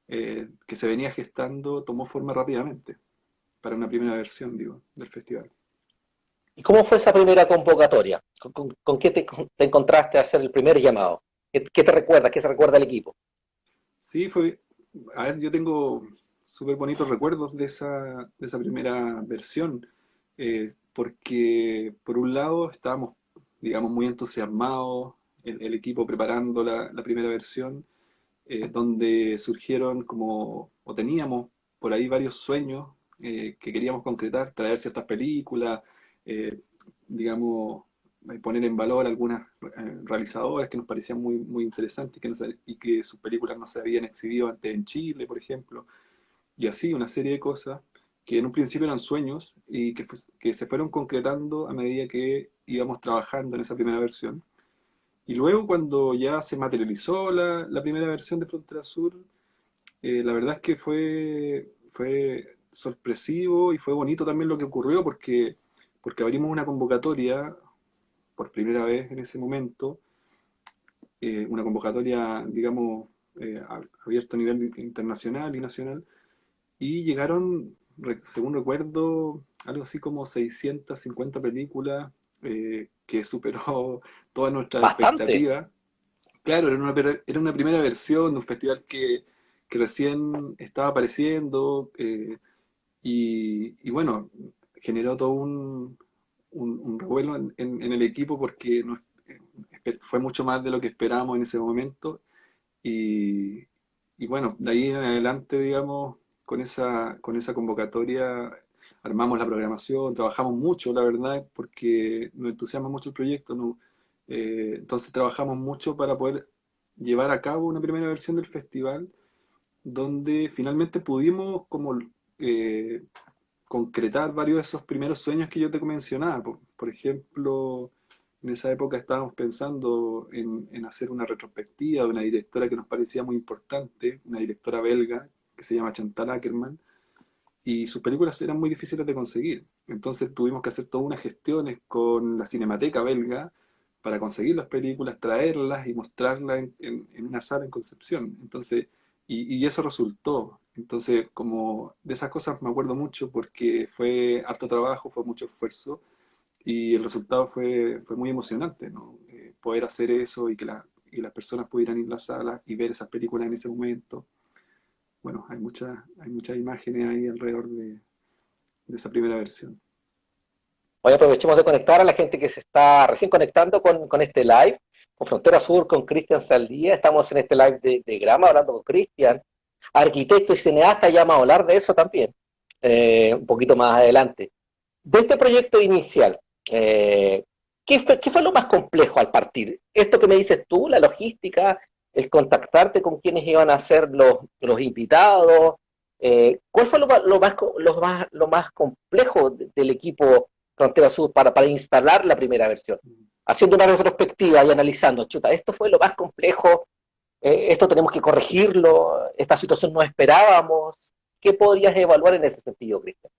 [SPEAKER 2] que se venía gestando tomó forma rápidamente para una primera versión, digo, del festival.
[SPEAKER 1] ¿Y cómo fue esa primera convocatoria? ¿Con qué te encontraste a hacer el primer llamado? ¿Qué te recuerda? ¿Qué se recuerda el equipo?
[SPEAKER 2] Sí, a ver, yo tengo súper bonitos recuerdos de esa primera versión, porque por un lado estábamos, digamos, muy entusiasmados, el equipo preparando la primera versión, donde surgieron como, o teníamos por ahí varios sueños que queríamos concretar, traer ciertas películas, eh, digamos, poner en valor algunas realizadoras que nos parecían muy interesantes y que sus películas no se habían exhibido antes en Chile, por ejemplo, y así una serie de cosas que en un principio eran sueños y que se fueron concretando a medida que íbamos trabajando en esa primera versión. Y luego cuando ya se materializó la primera versión de Frontera Sur, la verdad es que fue sorpresivo y fue bonito también lo que ocurrió porque abrimos una convocatoria por primera vez en ese momento, una convocatoria, digamos, abierta a nivel internacional y nacional, y llegaron, según recuerdo, algo así como 650 películas, que superó todas nuestras
[SPEAKER 1] Bastante.
[SPEAKER 2] expectativas. Claro, era una primera versión de un festival que recién estaba apareciendo, y bueno, generó todo un revuelo en el equipo porque fue mucho más de lo que esperábamos en ese momento. Y, y bueno, de ahí en adelante, digamos, con esa convocatoria armamos la programación, trabajamos mucho, la verdad, porque nos entusiasma mucho el proyecto, ¿no? Entonces trabajamos mucho para poder llevar a cabo una primera versión del festival, donde finalmente pudimos como eh, concretar varios de esos primeros sueños que yo te mencionaba. Por ejemplo, en esa época estábamos pensando en hacer una retrospectiva de una directora que nos parecía muy importante, una directora belga que se llama Chantal Akerman, y sus películas eran muy difíciles de conseguir. Entonces tuvimos que hacer todas unas gestiones con la Cinemateca belga para conseguir las películas, traerlas y mostrarlas en una sala en Concepción. Entonces, y eso resultó. Entonces, como de esas cosas me acuerdo mucho porque fue harto trabajo, fue mucho esfuerzo y el resultado fue muy emocionante, ¿no? Poder hacer eso y las personas pudieran ir a la sala y ver esas películas en ese momento. Bueno, hay muchas imágenes ahí alrededor de esa primera versión.
[SPEAKER 1] Hoy aprovechemos de conectar a la gente que se está recién conectando con este live, con Frontera Sur, con Cristian Saldía. Estamos en este live de Grama hablando con Cristian, arquitecto y cineasta, ya vamos a hablar de eso también, un poquito más adelante. De este proyecto inicial, ¿qué fue lo más complejo al partir? Esto que me dices tú, la logística, el contactarte con quienes iban a ser los invitados. ¿Cuál fue lo más complejo del equipo Frontera Sur para instalar la primera versión? Haciendo una retrospectiva y analizando, chuta, esto fue lo más complejo, esto tenemos que corregirlo, esta situación no esperábamos. ¿Qué podrías evaluar en ese sentido, Cristian?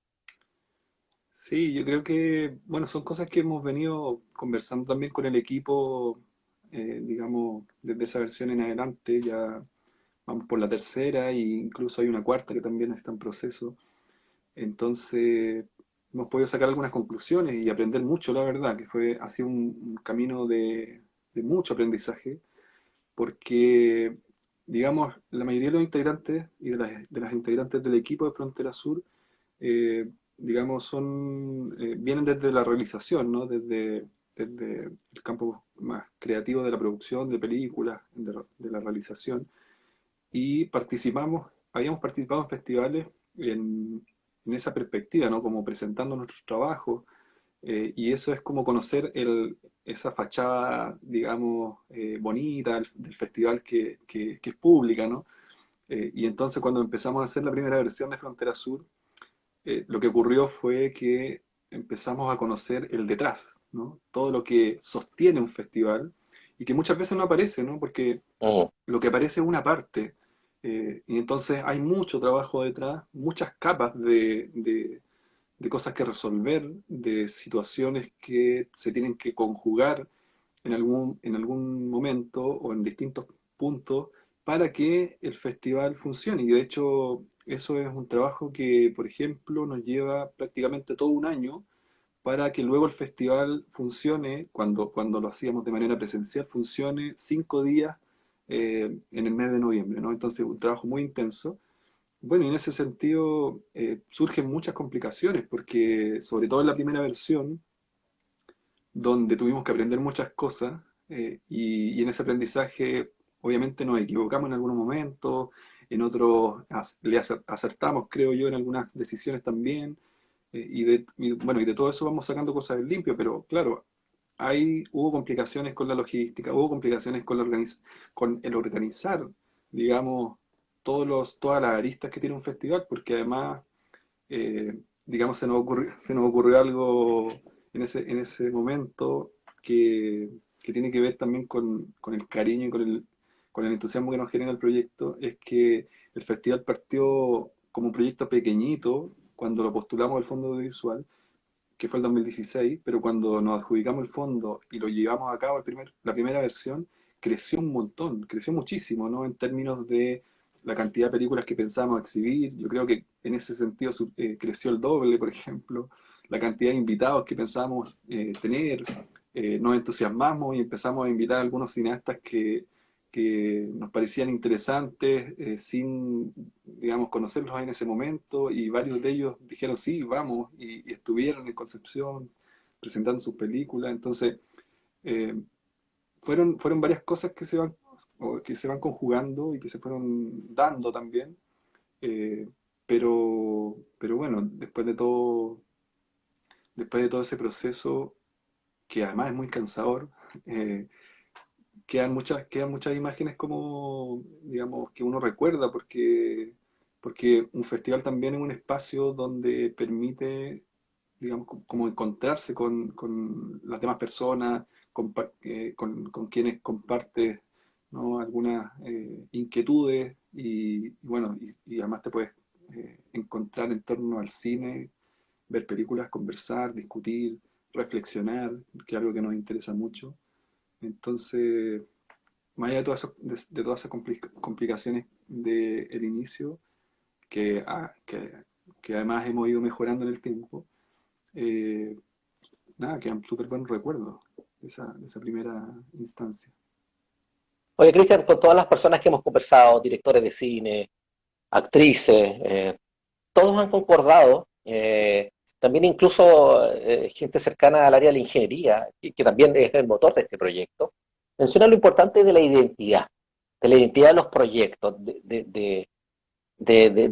[SPEAKER 2] Sí, yo creo que, bueno, son cosas que hemos venido conversando también con el equipo, digamos, desde esa versión en adelante, ya vamos por la tercera e incluso hay una cuarta que también está en proceso. Entonces, hemos podido sacar algunas conclusiones y aprender mucho, la verdad, que ha sido un camino de mucho aprendizaje, porque, digamos, la mayoría de los integrantes y de las integrantes del equipo de Frontera Sur, digamos, vienen desde la realización, ¿no? Desde el campo más creativo de la producción de películas, de la realización, y habíamos participado en festivales en esa perspectiva, ¿no? Como presentando nuestros trabajos, y eso es como conocer esa fachada, digamos, bonita del festival que es pública, ¿no? Y entonces cuando empezamos a hacer la primera versión de Frontera Sur, lo que ocurrió fue que empezamos a conocer el detrás, ¿no? Todo lo que sostiene un festival y que muchas veces no aparece, ¿no? Porque
[SPEAKER 1] Mm,
[SPEAKER 2] lo que aparece es una parte, y entonces hay mucho trabajo detrás, muchas capas de cosas que resolver, de situaciones que se tienen que conjugar en algún momento o en distintos puntos para que el festival funcione. Y de hecho, eso es un trabajo que, por ejemplo, nos lleva prácticamente todo un año para que luego el festival funcione, cuando lo hacíamos de manera presencial, funcione 5 días en el mes de noviembre, ¿no? Entonces, un trabajo muy intenso. Bueno, y en ese sentido surgen muchas complicaciones, porque sobre todo en la primera versión, donde tuvimos que aprender muchas cosas, y en ese aprendizaje obviamente nos equivocamos en algunos momentos, en otros acertamos, creo yo, en algunas decisiones también, bueno, y de todo eso vamos sacando cosas en limpio, pero claro, hubo complicaciones con la logística, hubo complicaciones con el organizar, digamos, todas las aristas que tiene un festival, porque además, digamos, se nos ocurrió algo en ese momento que tiene que ver también con el cariño y con el entusiasmo que nos genera el proyecto, es que el festival partió como un proyecto pequeñito cuando lo postulamos al Fondo Audiovisual, que fue el 2016, pero cuando nos adjudicamos el fondo y lo llevamos a cabo la primera versión, creció un montón, creció muchísimo, ¿no? En términos de la cantidad de películas que pensábamos exhibir, yo creo que en ese sentido creció el doble, por ejemplo, la cantidad de invitados que pensábamos tener, nos entusiasmamos y empezamos a invitar a algunos cineastas que nos parecían interesantes, sin, digamos, conocerlos en ese momento, y varios de ellos dijeron sí, vamos, y estuvieron en Concepción presentando sus películas. Entonces, eh, fueron varias cosas que se van conjugando y que se fueron dando también, eh, pero bueno, después de todo ese proceso, que además es muy cansador, eh, quedan muchas imágenes como, digamos, que uno recuerda, porque un festival también es un espacio donde permite, digamos, como encontrarse con las demás personas, con quienes compartes, ¿no? Algunas inquietudes, y bueno, y además te puedes encontrar en torno al cine, ver películas, conversar, discutir, reflexionar, que es algo que nos interesa mucho. Entonces, más allá de todas esas complicaciones del inicio, que además hemos ido mejorando en el tiempo, eh, nada, quedan súper buenos recuerdos de esa primera instancia.
[SPEAKER 1] Oye, Cristian, con todas las personas que hemos conversado, directores de cine, actrices, todos han concordado, también incluso gente cercana al área de la ingeniería, que también es el motor de este proyecto, menciona lo importante de la identidad de los proyectos, de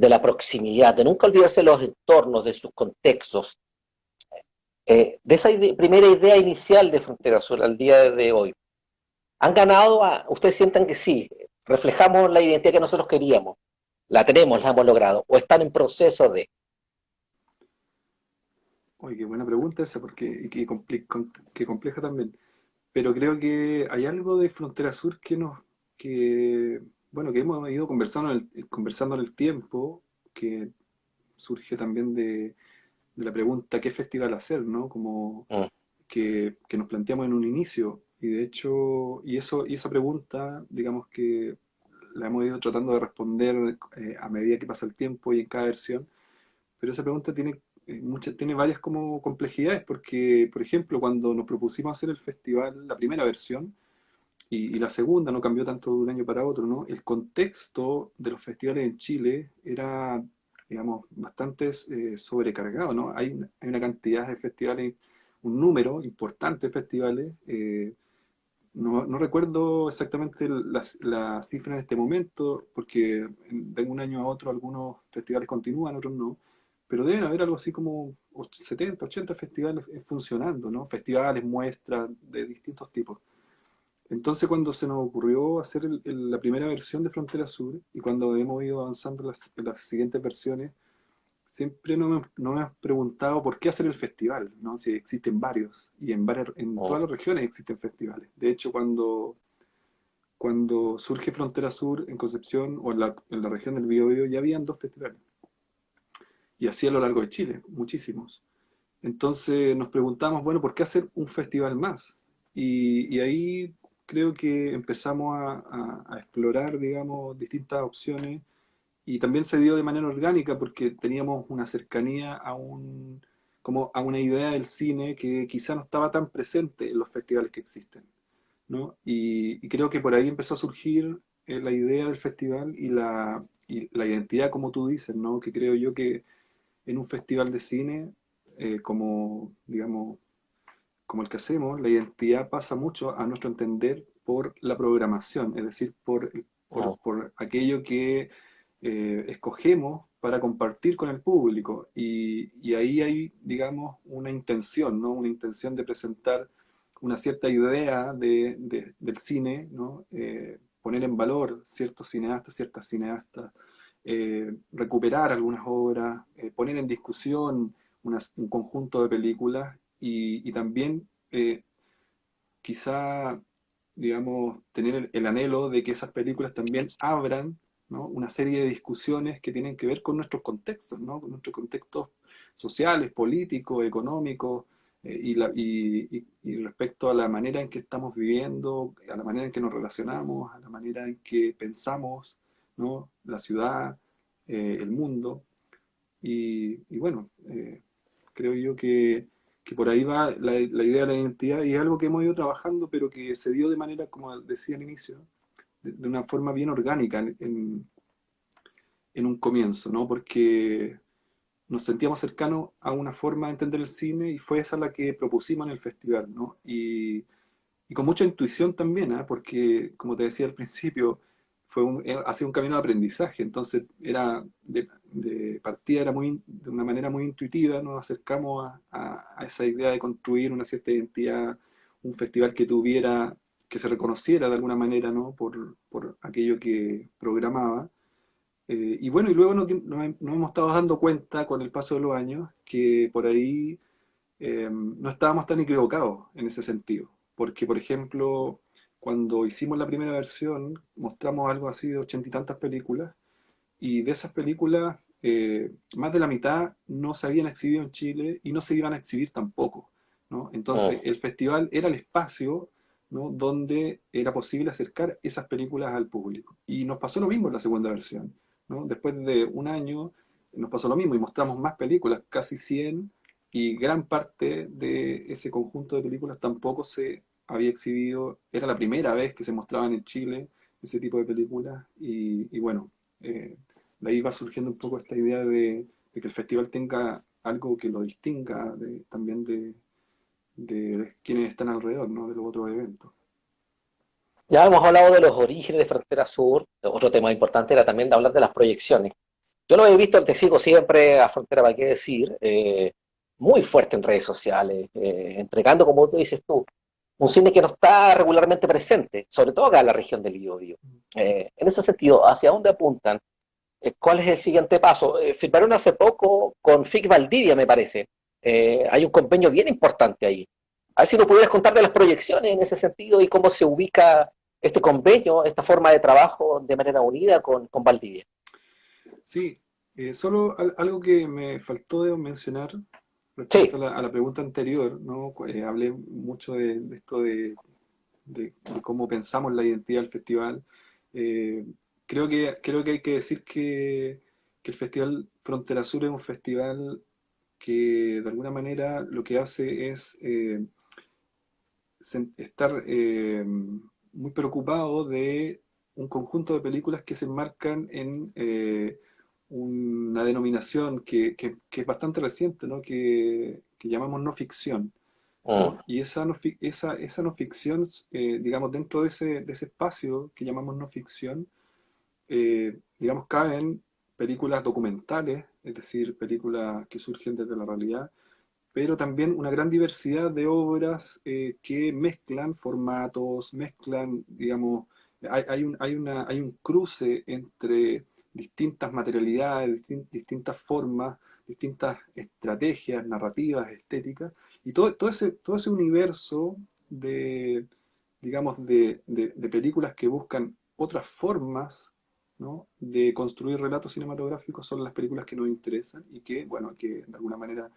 [SPEAKER 1] la proximidad, de nunca olvidarse de los entornos, de sus contextos, de esa primera idea inicial de Frontera Sur al día de hoy. ¿Han ganado? ¿Ustedes sientan que sí? reflejamos la identidad que nosotros queríamos, la tenemos, la hemos logrado, o están en proceso de.
[SPEAKER 2] Oye, qué buena pregunta esa, porque y qué compleja también. Pero creo que hay algo de Frontera Sur que, bueno, que hemos ido conversando en el tiempo, que surge también de la pregunta ¿qué festival hacer?, ¿no? Como
[SPEAKER 1] Mm.
[SPEAKER 2] que nos planteamos en un inicio. Y de hecho, y esa pregunta, digamos que la hemos ido tratando de responder a medida que pasa el tiempo y en cada versión, pero esa pregunta tiene varias como complejidades, porque, por ejemplo, cuando nos propusimos hacer el festival, la primera versión, y la segunda no cambió tanto de un año para otro, ¿no? El contexto de los festivales en Chile era, digamos, bastante sobrecargado, ¿no? Hay una cantidad de festivales, un número importante de festivales. No recuerdo exactamente la cifra en este momento, porque de un año a otro algunos festivales continúan, otros no, pero deben haber algo así como 70, 80 festivales funcionando, ¿no? Festivales, muestras de distintos tipos. Entonces, cuando se nos ocurrió hacer la primera versión de Frontera Sur y cuando hemos ido avanzando en las siguientes versiones, siempre nos hemos preguntado por qué hacer el festival, ¿no? Si existen varios y en
[SPEAKER 1] Mm.
[SPEAKER 2] todas las regiones existen festivales. De hecho, cuando surge Frontera Sur en Concepción o en la región del Biobío ya habían dos festivales. Y así a lo largo de Chile, muchísimos. Entonces nos preguntamos, bueno, ¿por qué hacer un festival más? Y ahí creo que empezamos a explorar, digamos, distintas opciones y también se dio de manera orgánica porque teníamos una cercanía como a una idea del cine que quizá no estaba tan presente en los festivales que existen, ¿no? Y creo que por ahí empezó a surgir la idea del festival y la identidad, como tú dices, ¿no? Que creo yo que en un festival de cine, como, digamos, como el que hacemos, la identidad pasa mucho, a nuestro entender, por la programación, es decir,
[SPEAKER 1] Mm.
[SPEAKER 2] por aquello que escogemos para compartir con el público. Y ahí hay, digamos, una intención, ¿no? Una intención de presentar una cierta idea del cine, ¿no? Poner en valor ciertos cineastas, ciertas cineastas, recuperar algunas obras, poner en discusión un conjunto de películas y también quizá, digamos, tener el anhelo de que esas películas también abran, ¿no? Una serie de discusiones que tienen que ver con nuestros contextos, ¿no? Con nuestros contextos sociales, políticos, económicos, y respecto a la manera en que estamos viviendo, a la manera en que nos relacionamos, a la manera en que pensamos, ¿no? La ciudad, el mundo. Y bueno, creo yo que por ahí va la idea de la identidad y es algo que hemos ido trabajando, pero que se dio de manera, como decía al inicio, de una forma bien orgánica en un comienzo, ¿no? Porque nos sentíamos cercanos a una forma de entender el cine y fue esa la que propusimos en el festival, ¿no? Y con mucha intuición también, ¿ah? Porque, como te decía al principio, ha sido un camino de aprendizaje, entonces de partida era de una manera muy intuitiva, nos acercamos a esa idea de construir una cierta identidad, un festival que se reconociera de alguna manera, ¿no? Por aquello que programaba. Y bueno, y luego nos hemos estado dando cuenta con el paso de los años que por ahí no estábamos tan equivocados en ese sentido. Porque, por ejemplo, cuando hicimos la primera versión, mostramos algo así de ochenta y tantas películas, y de esas películas, más de la mitad no se habían exhibido en Chile y no se iban a exhibir tampoco, ¿no? Entonces,
[SPEAKER 1] Mm.
[SPEAKER 2] el festival era el espacio, ¿no? Donde era posible acercar esas películas al público. Y nos pasó lo mismo en la segunda versión, ¿no? Después de un año nos pasó lo mismo y mostramos más películas, casi 100, y gran parte de ese conjunto de películas tampoco se había exhibido. Era la primera vez que se mostraban en Chile ese tipo de películas y bueno, de ahí va surgiendo un poco esta idea de que el festival tenga algo que lo distinga también de quienes están alrededor, ¿no? De los otros eventos.
[SPEAKER 1] Ya hemos hablado de los orígenes de Frontera Sur. Otro tema importante era también hablar de las proyecciones. Yo lo he visto, te sigo siempre a Frontera, para qué decir, muy fuerte en redes sociales, entregando, como tú dices tú, un cine que no está regularmente presente, sobre todo acá en la región del Biobío. En ese sentido, ¿hacia dónde apuntan? ¿Cuál es el siguiente paso? Firmaron hace poco con FIC Valdivia, me parece. Hay un convenio bien importante ahí. A ver si nos pudieras contar de las proyecciones en ese sentido y cómo se ubica este convenio, esta forma de trabajo de manera unida con Valdivia.
[SPEAKER 2] Sí, solo algo que me faltó de mencionar respecto
[SPEAKER 1] Sí,
[SPEAKER 2] a la pregunta anterior, ¿no? Hablé mucho de esto de cómo pensamos la identidad del festival. Eh, creo que hay que decir que el Festival Frontera Sur es un festival que de alguna manera lo que hace es estar muy preocupado de un conjunto de películas que se enmarcan en una denominación que es bastante reciente, ¿no? Que llamamos no ficción.
[SPEAKER 1] mm,
[SPEAKER 2] ¿No? Y esa no ficción, digamos, dentro de ese espacio que llamamos no ficción, digamos, caben películas documentales, es decir, películas que surgen desde la realidad, pero también una gran diversidad de obras que mezclan formatos, mezclan, digamos, hay un cruce entre distintas materialidades, distintas formas, distintas estrategias, narrativas, estéticas, y todo ese universo de, digamos, de películas que buscan otras formas, ¿no? De construir relatos cinematográficos son las películas que nos interesan y que, bueno, que de alguna manera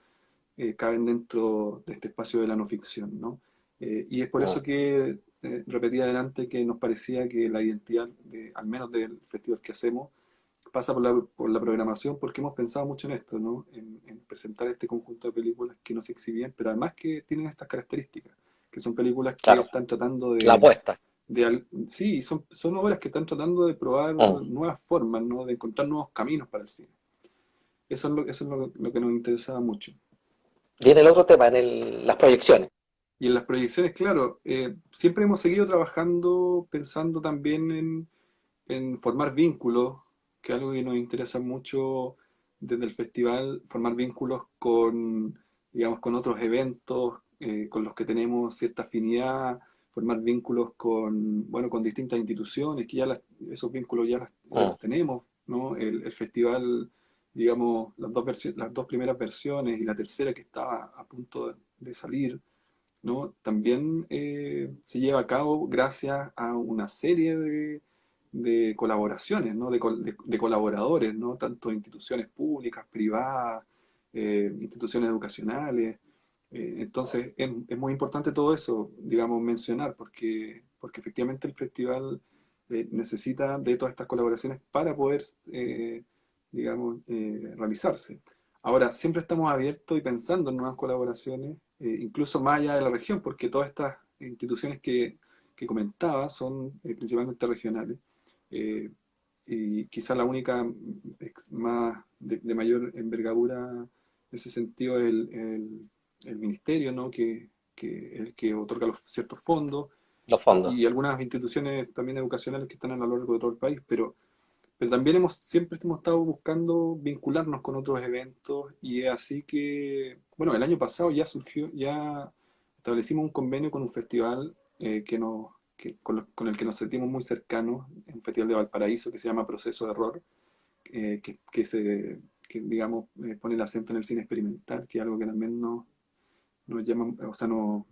[SPEAKER 2] caben dentro de este espacio de la no ficción, ¿no? Y es por
[SPEAKER 1] mm,
[SPEAKER 2] eso que repetí adelante que nos parecía que la identidad, al menos del festival que hacemos, pasa por la programación porque hemos pensado mucho en esto, ¿no? En presentar este conjunto de películas que no se exhibían, pero además que tienen estas características, que son películas que
[SPEAKER 1] claro,
[SPEAKER 2] están tratando
[SPEAKER 1] la apuesta.
[SPEAKER 2] sí, son obras que están tratando de probar
[SPEAKER 1] Mm.
[SPEAKER 2] nuevas formas, ¿no? De encontrar nuevos caminos para el cine. Eso es lo que nos interesaba mucho.
[SPEAKER 1] Y en el otro tema, las proyecciones.
[SPEAKER 2] Y en las proyecciones, claro, siempre hemos seguido trabajando, pensando también en formar vínculos, que es algo que nos interesa mucho desde el festival, formar vínculos con, digamos, con otros eventos con los que tenemos cierta afinidad, formar vínculos con, bueno, con distintas instituciones, que esos vínculos ya
[SPEAKER 1] Mm,
[SPEAKER 2] los tenemos, ¿no? El festival, digamos, las dos primeras versiones y la tercera que estaba a punto de salir, ¿no? También se lleva a cabo gracias a una serie de colaboraciones, ¿no? De colaboradores, ¿no? Tanto instituciones públicas, privadas, instituciones educacionales. Entonces es muy importante todo eso, digamos, mencionar, porque efectivamente el festival necesita de todas estas colaboraciones para poder, digamos, realizarse. Ahora, siempre estamos abiertos y pensando en nuevas colaboraciones, incluso más allá de la región, porque todas estas instituciones que comentaba son principalmente regionales. Eh, y quizá la única más de mayor envergadura en ese sentido es el ministerio, ¿no? Que es el que otorga los ciertos fondos
[SPEAKER 1] los fondos.
[SPEAKER 2] y algunas instituciones también educacionales que están a lo largo de todo el país, pero también siempre hemos estado buscando vincularnos con otros eventos y es así que, bueno, el año pasado ya establecimos un convenio con un festival con el que nos sentimos muy cercanos, un festival de Valparaíso que se llama Proceso de Error, que digamos, pone el acento en el cine experimental, que es algo que también nos llama, o sea, nos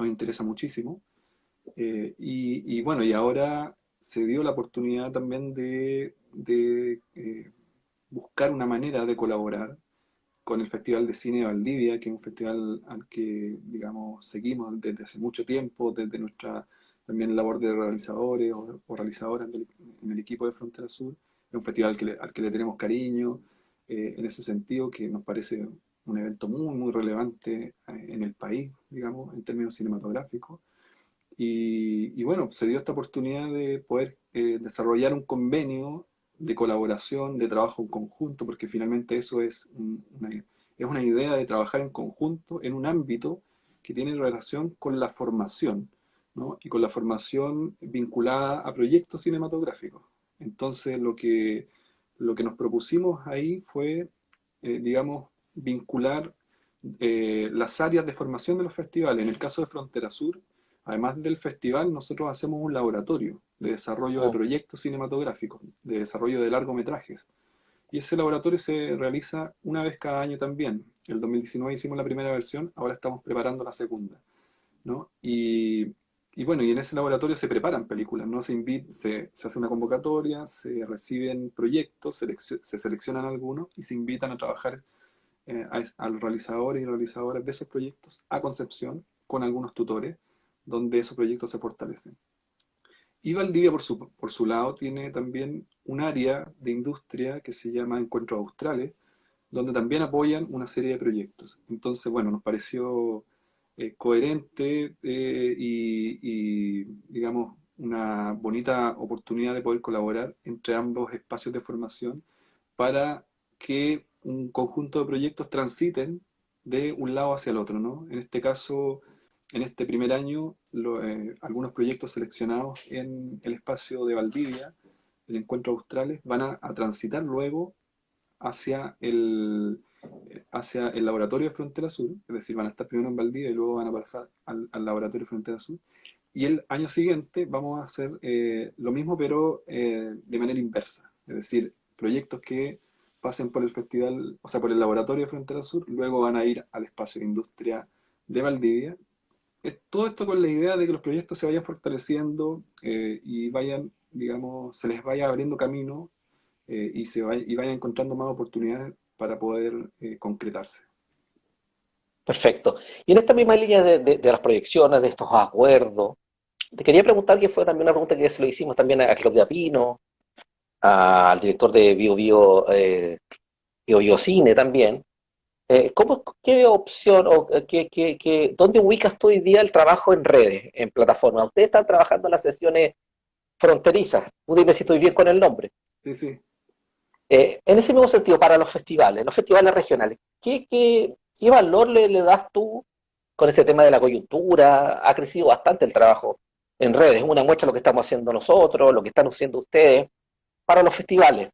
[SPEAKER 2] interesa muchísimo. Y bueno, y ahora se dio la oportunidad también de buscar una manera de colaborar con el Festival de Cine de Valdivia, que es un festival al que, digamos, seguimos desde hace mucho tiempo, desde nuestra también labor de realizadores o realizadoras en el equipo de Frontera Sur. Es un festival al que le tenemos cariño, en ese sentido, que nos parece un evento muy, muy relevante en el país, digamos, en términos cinematográficos. Y bueno, se dio esta oportunidad de poder desarrollar un convenio de colaboración, de trabajo en conjunto, porque finalmente eso es una idea de trabajar en conjunto en un ámbito que tiene relación con la formación, ¿no? Y con la formación vinculada a proyectos cinematográficos. Entonces, lo que nos propusimos ahí fue, digamos, vincular las áreas de formación de los festivales. En el caso de Frontera Sur, además del festival, nosotros hacemos un laboratorio. de desarrollo de
[SPEAKER 1] Mm.
[SPEAKER 2] proyectos cinematográficos, de desarrollo de largometrajes. Y ese laboratorio se realiza una vez cada año también. El 2019 hicimos la primera versión, ahora estamos preparando la segunda, ¿no? Y bueno, y en ese laboratorio se preparan películas, ¿no? Se hace una convocatoria, se reciben proyectos, se seleccionan algunos y se invitan a trabajar al realizador y realizadoras de esos proyectos a Concepción con algunos tutores, donde esos proyectos se fortalecen. Y Valdivia, por su lado, tiene también un área de industria que se llama Encuentros Australes, donde también apoyan una serie de proyectos. Entonces, bueno, nos pareció coherente digamos, una bonita oportunidad de poder colaborar entre ambos espacios de formación para que un conjunto de proyectos transiten de un lado hacia el otro, ¿no? En este caso, en este primer año, algunos proyectos seleccionados en el espacio de Valdivia, el Encuentro Australes, van a transitar luego hacia hacia el laboratorio de Frontera Sur, es decir, van a estar primero en Valdivia y luego van a pasar al laboratorio de Frontera Sur. Y el año siguiente vamos a hacer lo mismo, pero de manera inversa, es decir, proyectos que pasen por el festival, o sea, por el laboratorio de Frontera Sur, luego van a ir al espacio de industria de Valdivia. Todo esto con la idea de que los proyectos se vayan fortaleciendo y vayan, digamos, se les vaya abriendo camino y vayan encontrando más oportunidades para poder concretarse.
[SPEAKER 1] Perfecto. Y en esta misma línea de las proyecciones, de estos acuerdos, te quería preguntar, que fue también una pregunta que se lo hicimos también a Claudia Pino, al director de Bio Bio Cine también. ¿Qué opción o dónde ubicas tú hoy día el trabajo en redes, en plataformas? Ustedes están trabajando en las sesiones fronterizas. Tú dime si estoy bien con el nombre.
[SPEAKER 2] Sí, sí.
[SPEAKER 1] En ese mismo sentido, para los festivales regionales, ¿qué valor le das tú con este tema de la coyuntura? Ha crecido bastante el trabajo en redes, es una muestra de lo que estamos haciendo nosotros, lo que están haciendo ustedes. Para los festivales,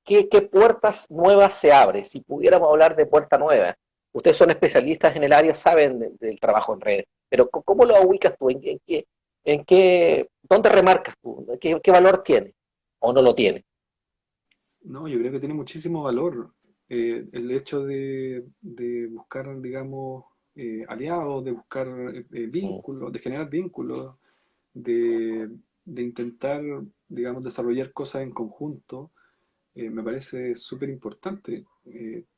[SPEAKER 1] ¿qué puertas nuevas se abren? Si pudiéramos hablar de puertas nuevas, ustedes son especialistas en el área, saben del trabajo en redes, pero ¿cómo lo ubicas tú? ¿Dónde remarcas tú? ¿Qué valor tiene o no lo tiene?
[SPEAKER 2] No, yo creo que tiene muchísimo valor el hecho de buscar, digamos, aliados, de buscar
[SPEAKER 1] Mm.
[SPEAKER 2] vínculos, de generar vínculos, de, de intentar, digamos, desarrollar cosas en conjunto. Me parece súper importante,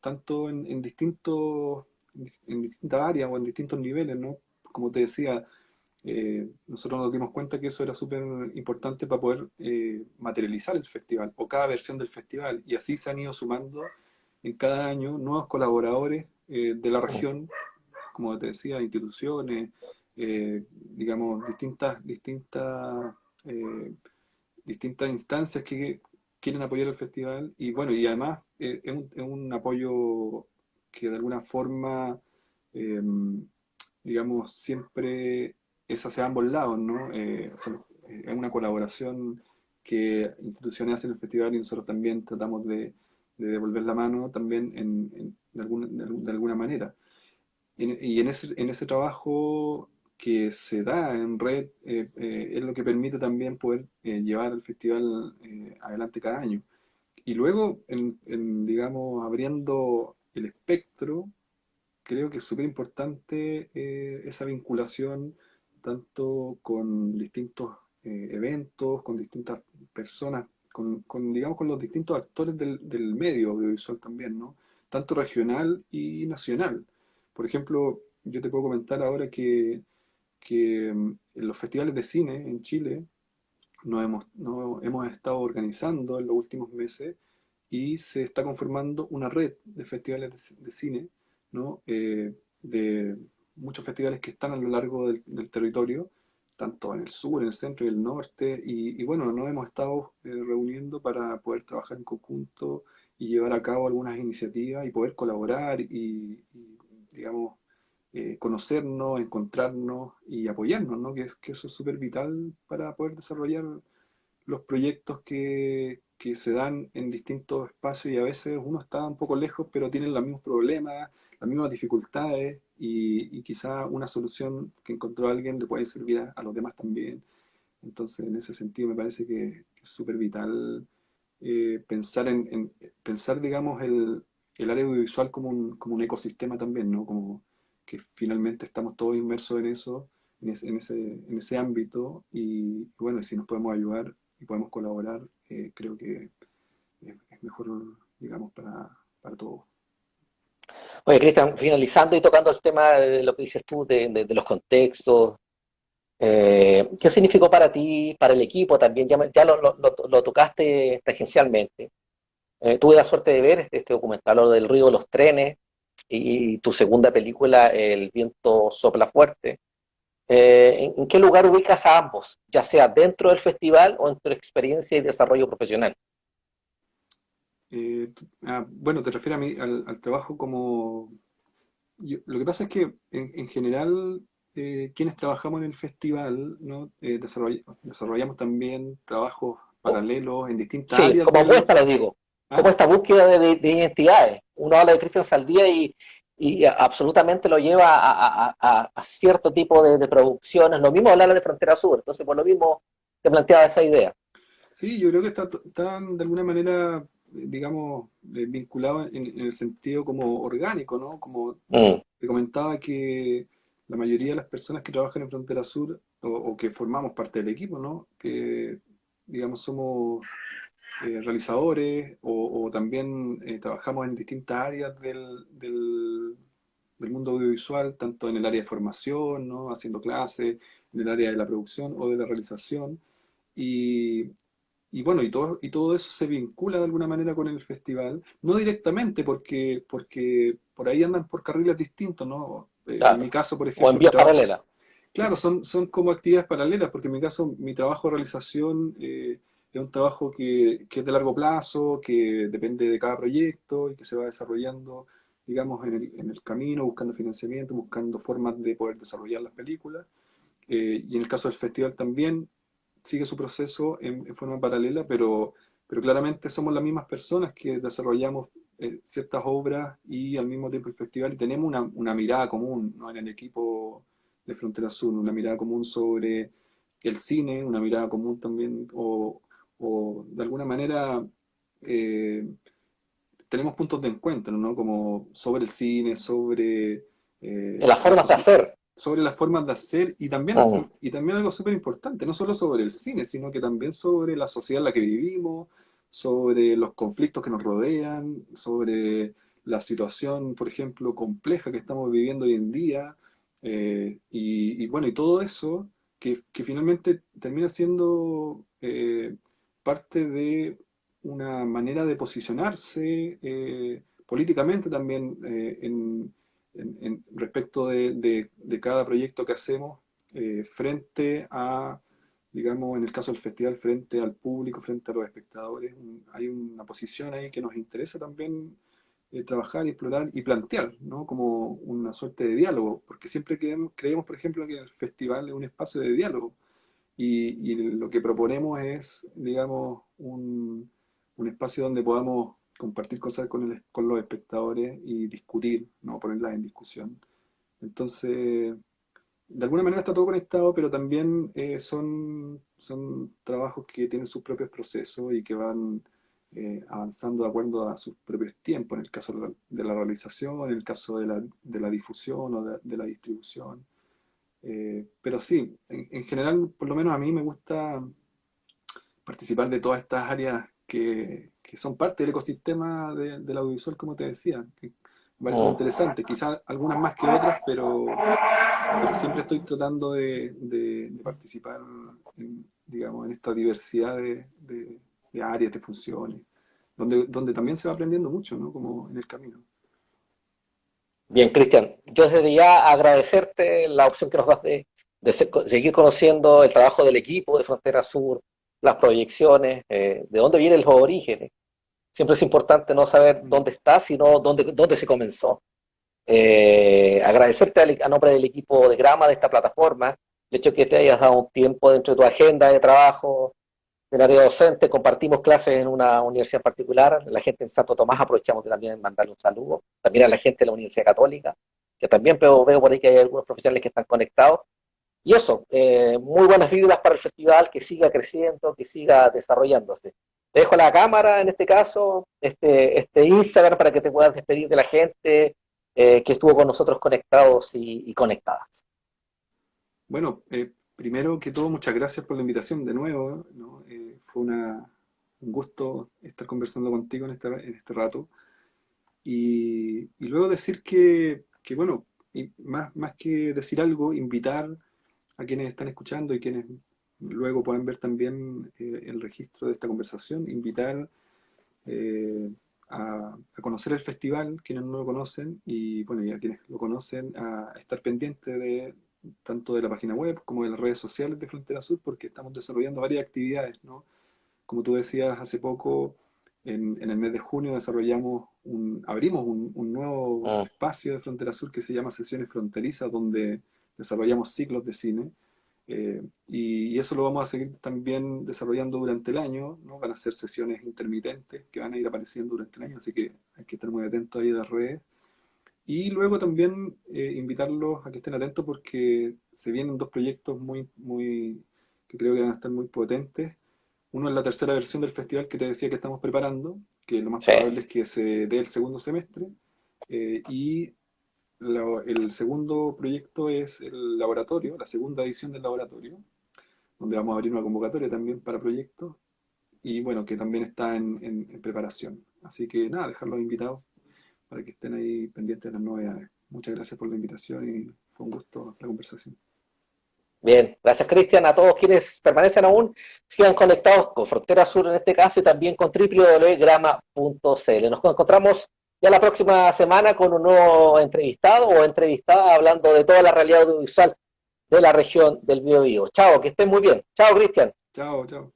[SPEAKER 2] tanto en distintas áreas o en distintos niveles, ¿no? Como te decía, nosotros nos dimos cuenta que eso era súper importante para poder materializar el festival o cada versión del festival. Y así se han ido sumando en cada año nuevos colaboradores de la
[SPEAKER 1] Mm.
[SPEAKER 2] región, como te decía, instituciones, digamos, eh, distintas instancias que quieren apoyar el festival. Y bueno, y además es un apoyo que de alguna forma eh, digamos, siempre es hacia ambos lados, ¿no? Es una colaboración que instituciones hacen en el festival y nosotros también tratamos de devolver la mano también de alguna manera. Y en ese trabajo que se da en red es lo que permite también poder llevar el festival adelante cada año. Y luego, digamos, abriendo el espectro, creo que es súper importante esa vinculación tanto con distintos eventos, con distintas personas, digamos, con los distintos actores del medio audiovisual también, ¿no? Tanto regional y nacional. Por ejemplo, yo te puedo comentar ahora que en los festivales de cine en Chile no hemos estado organizando en los últimos meses y se está conformando una red de festivales de cine, ¿no? De muchos festivales que están a lo largo del territorio, tanto en el sur, en el centro y el norte, y bueno, nos hemos estado reuniendo para poder trabajar en conjunto y llevar a cabo algunas iniciativas y poder colaborar digamos, conocernos, encontrarnos y apoyarnos, ¿no? Que eso es súper vital para poder desarrollar los proyectos que se dan en distintos espacios y a veces uno está un poco lejos, pero tienen los mismos problemas, las mismas dificultades y quizá una solución que encontró alguien le puede servir a los demás también. Entonces, en ese sentido, me parece que es súper vital pensar pensar, digamos, el área audiovisual como un ecosistema también, ¿no? Como que finalmente estamos todos inmersos en eso, en ese ámbito, y bueno, si nos podemos ayudar y podemos colaborar, creo que es mejor, digamos, para todos.
[SPEAKER 1] Oye, Cristian, finalizando y tocando el tema de lo que dices tú, de los contextos, ¿qué significó para ti, para el equipo también? Ya lo tocaste tangencialmente. Tuve la suerte de ver este documental, lo del ruido de los trenes, y tu segunda película, El viento sopla fuerte. ¿En qué lugar ubicas a ambos, ya sea dentro del festival o en tu experiencia y desarrollo profesional?
[SPEAKER 2] Bueno, te refieres a mí, al trabajo como... lo que pasa es que en general quienes trabajamos en el festival, ¿no? Desarrollamos también trabajos
[SPEAKER 1] Co-
[SPEAKER 2] paralelos en distintas
[SPEAKER 1] Sí,
[SPEAKER 2] áreas
[SPEAKER 1] como
[SPEAKER 2] del...
[SPEAKER 1] muestra, les digo, como
[SPEAKER 2] ¿Ah?
[SPEAKER 1] esta búsqueda de identidades. Uno habla de Cristian Saldía y absolutamente lo lleva a cierto tipo de producciones. Lo mismo hablar de Frontera Sur, entonces por lo mismo te planteaba esa idea.
[SPEAKER 2] Sí, yo creo que están de alguna manera, digamos, vinculados en el sentido como orgánico, ¿no? Como
[SPEAKER 1] Mm,
[SPEAKER 2] te comentaba que la mayoría de las personas que trabajan en Frontera Sur o que formamos parte del equipo, ¿no? Que, digamos, somos realizadores o también trabajamos en distintas áreas del mundo audiovisual, tanto en el área de formación, ¿no? Haciendo clases, en el área de la producción o de la realización. Y, y bueno, y todo eso se vincula de alguna manera con el festival, no directamente porque por ahí andan por carriles distintos, ¿no? En mi
[SPEAKER 1] claro.
[SPEAKER 2] caso, por
[SPEAKER 1] O en
[SPEAKER 2] ejemplo, mi
[SPEAKER 1] vías
[SPEAKER 2] trabajo,
[SPEAKER 1] paralelas.
[SPEAKER 2] claro, son como actividades paralelas, porque en mi caso, mi trabajo de realización es un trabajo que es de largo plazo, que depende de cada proyecto y que se va desarrollando, digamos, en el camino, buscando financiamiento, buscando formas de poder desarrollar las películas. Y en el caso del festival también sigue su proceso en forma paralela, pero claramente somos las mismas personas que desarrollamos ciertas obras y al mismo tiempo el festival y tenemos una mirada común, ¿no? En el equipo de Frontera Sur, una mirada común sobre el cine, una mirada común también, o de alguna manera eh, tenemos puntos de encuentro, ¿no? Como sobre el cine, sobre
[SPEAKER 1] En las
[SPEAKER 2] la
[SPEAKER 1] formas de
[SPEAKER 2] sociedad,
[SPEAKER 1] hacer.
[SPEAKER 2] sobre las formas de hacer
[SPEAKER 1] Mm,
[SPEAKER 2] y también algo súper importante, no solo sobre el cine, sino que también sobre la sociedad en la que vivimos, sobre los conflictos que nos rodean, sobre la situación, por ejemplo, compleja que estamos viviendo hoy en día, y bueno, y todo eso que finalmente termina siendo parte de una manera de posicionarse políticamente también respecto de cada proyecto que hacemos frente a, digamos, en el caso del festival, frente al público, frente a los espectadores. Hay una posición ahí que nos interesa también trabajar y explorar y plantear, ¿no? Como una suerte de diálogo, porque siempre creemos, por ejemplo, que el festival es un espacio de diálogo y lo que proponemos es, digamos, un espacio donde podamos compartir cosas con los espectadores y discutir, no ponerlas en discusión. Entonces, de alguna manera está todo conectado, pero también son trabajos que tienen sus propios procesos y que van avanzando de acuerdo a sus propios tiempos, en el caso de la realización, en el caso de la difusión o de la distribución. Pero sí, en general, por lo menos a mí me gusta participar de todas estas áreas que son parte del ecosistema del audiovisual, como te decía, que me parece muy
[SPEAKER 1] mm.
[SPEAKER 2] interesante. Quizás algunas más que otras, pero siempre estoy tratando de participar digamos, en esta diversidad de áreas, de funciones, donde también se va aprendiendo mucho, ¿no? Como en el camino.
[SPEAKER 1] Bien, Cristian, yo desde ya agradecerte la opción que nos das seguir conociendo el trabajo del equipo de Frontera Sur, las proyecciones, de dónde vienen los orígenes. Siempre es importante no saber
[SPEAKER 2] Mm.
[SPEAKER 1] dónde estás, sino dónde se comenzó. Agradecerte a nombre del equipo de Grama de esta plataforma, el hecho de que te hayas dado un tiempo dentro de tu agenda de trabajo, del área docente, compartimos clases en una universidad particular, la gente en Santo Tomás, aprovechamos de también mandarle un saludo, también a la gente de la Universidad Católica, que también veo por ahí que hay algunos profesionales que están conectados, Y eso, muy buenas vibras para el festival, que siga creciendo, que siga desarrollándose. Te dejo la cámara en este caso, este Instagram para que te puedas despedir de la gente que estuvo con nosotros conectados y conectadas.
[SPEAKER 2] Bueno, primero que todo, muchas gracias por la invitación de nuevo, ¿no? Fue un gusto estar conversando contigo en este rato. Y luego decir que, bueno, y más que decir algo, invitar a quienes están escuchando y quienes luego puedan ver también el registro de esta conversación, invitar a conocer el festival, quienes no lo conocen, y bueno, y a quienes lo conocen, a estar pendientes de tanto de la página web como de las redes sociales de Frontera Sur, porque estamos desarrollando varias actividades, ¿no? Como tú decías hace poco, en el mes de junio abrimos un nuevo
[SPEAKER 1] Mm.
[SPEAKER 2] espacio de Frontera Sur que se llama Sesiones Fronterizas, donde desarrollamos ciclos de cine. Y eso lo vamos a seguir también desarrollando durante el año, ¿no? Van a ser sesiones intermitentes que van a ir apareciendo durante el año, así que hay que estar muy atentos ahí a las redes. Y luego también invitarlos a que estén atentos porque se vienen dos proyectos que creo que van a estar muy potentes. Uno es la tercera versión del festival que te decía que estamos preparando, que lo más
[SPEAKER 1] Sí.
[SPEAKER 2] probable es que se dé el segundo semestre. Y el segundo proyecto es el laboratorio, la segunda edición del laboratorio, donde vamos a abrir una convocatoria también para proyectos. Y bueno, que también está en preparación. Así que nada, dejarlos invitados para que estén ahí pendientes de las novedades. Muchas gracias por la invitación y fue un gusto la conversación.
[SPEAKER 1] Bien, gracias Cristian. A todos quienes permanecen aún, sigan conectados con Frontera Sur en este caso y también con www.grama.cl. Nos encontramos ya la próxima semana con un nuevo entrevistado o entrevistada hablando de toda la realidad audiovisual de la región del Biobío. Chao, que estén muy bien. Chao Cristian.
[SPEAKER 2] Chao, chao.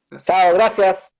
[SPEAKER 2] Gracias.
[SPEAKER 1] Chao, gracias.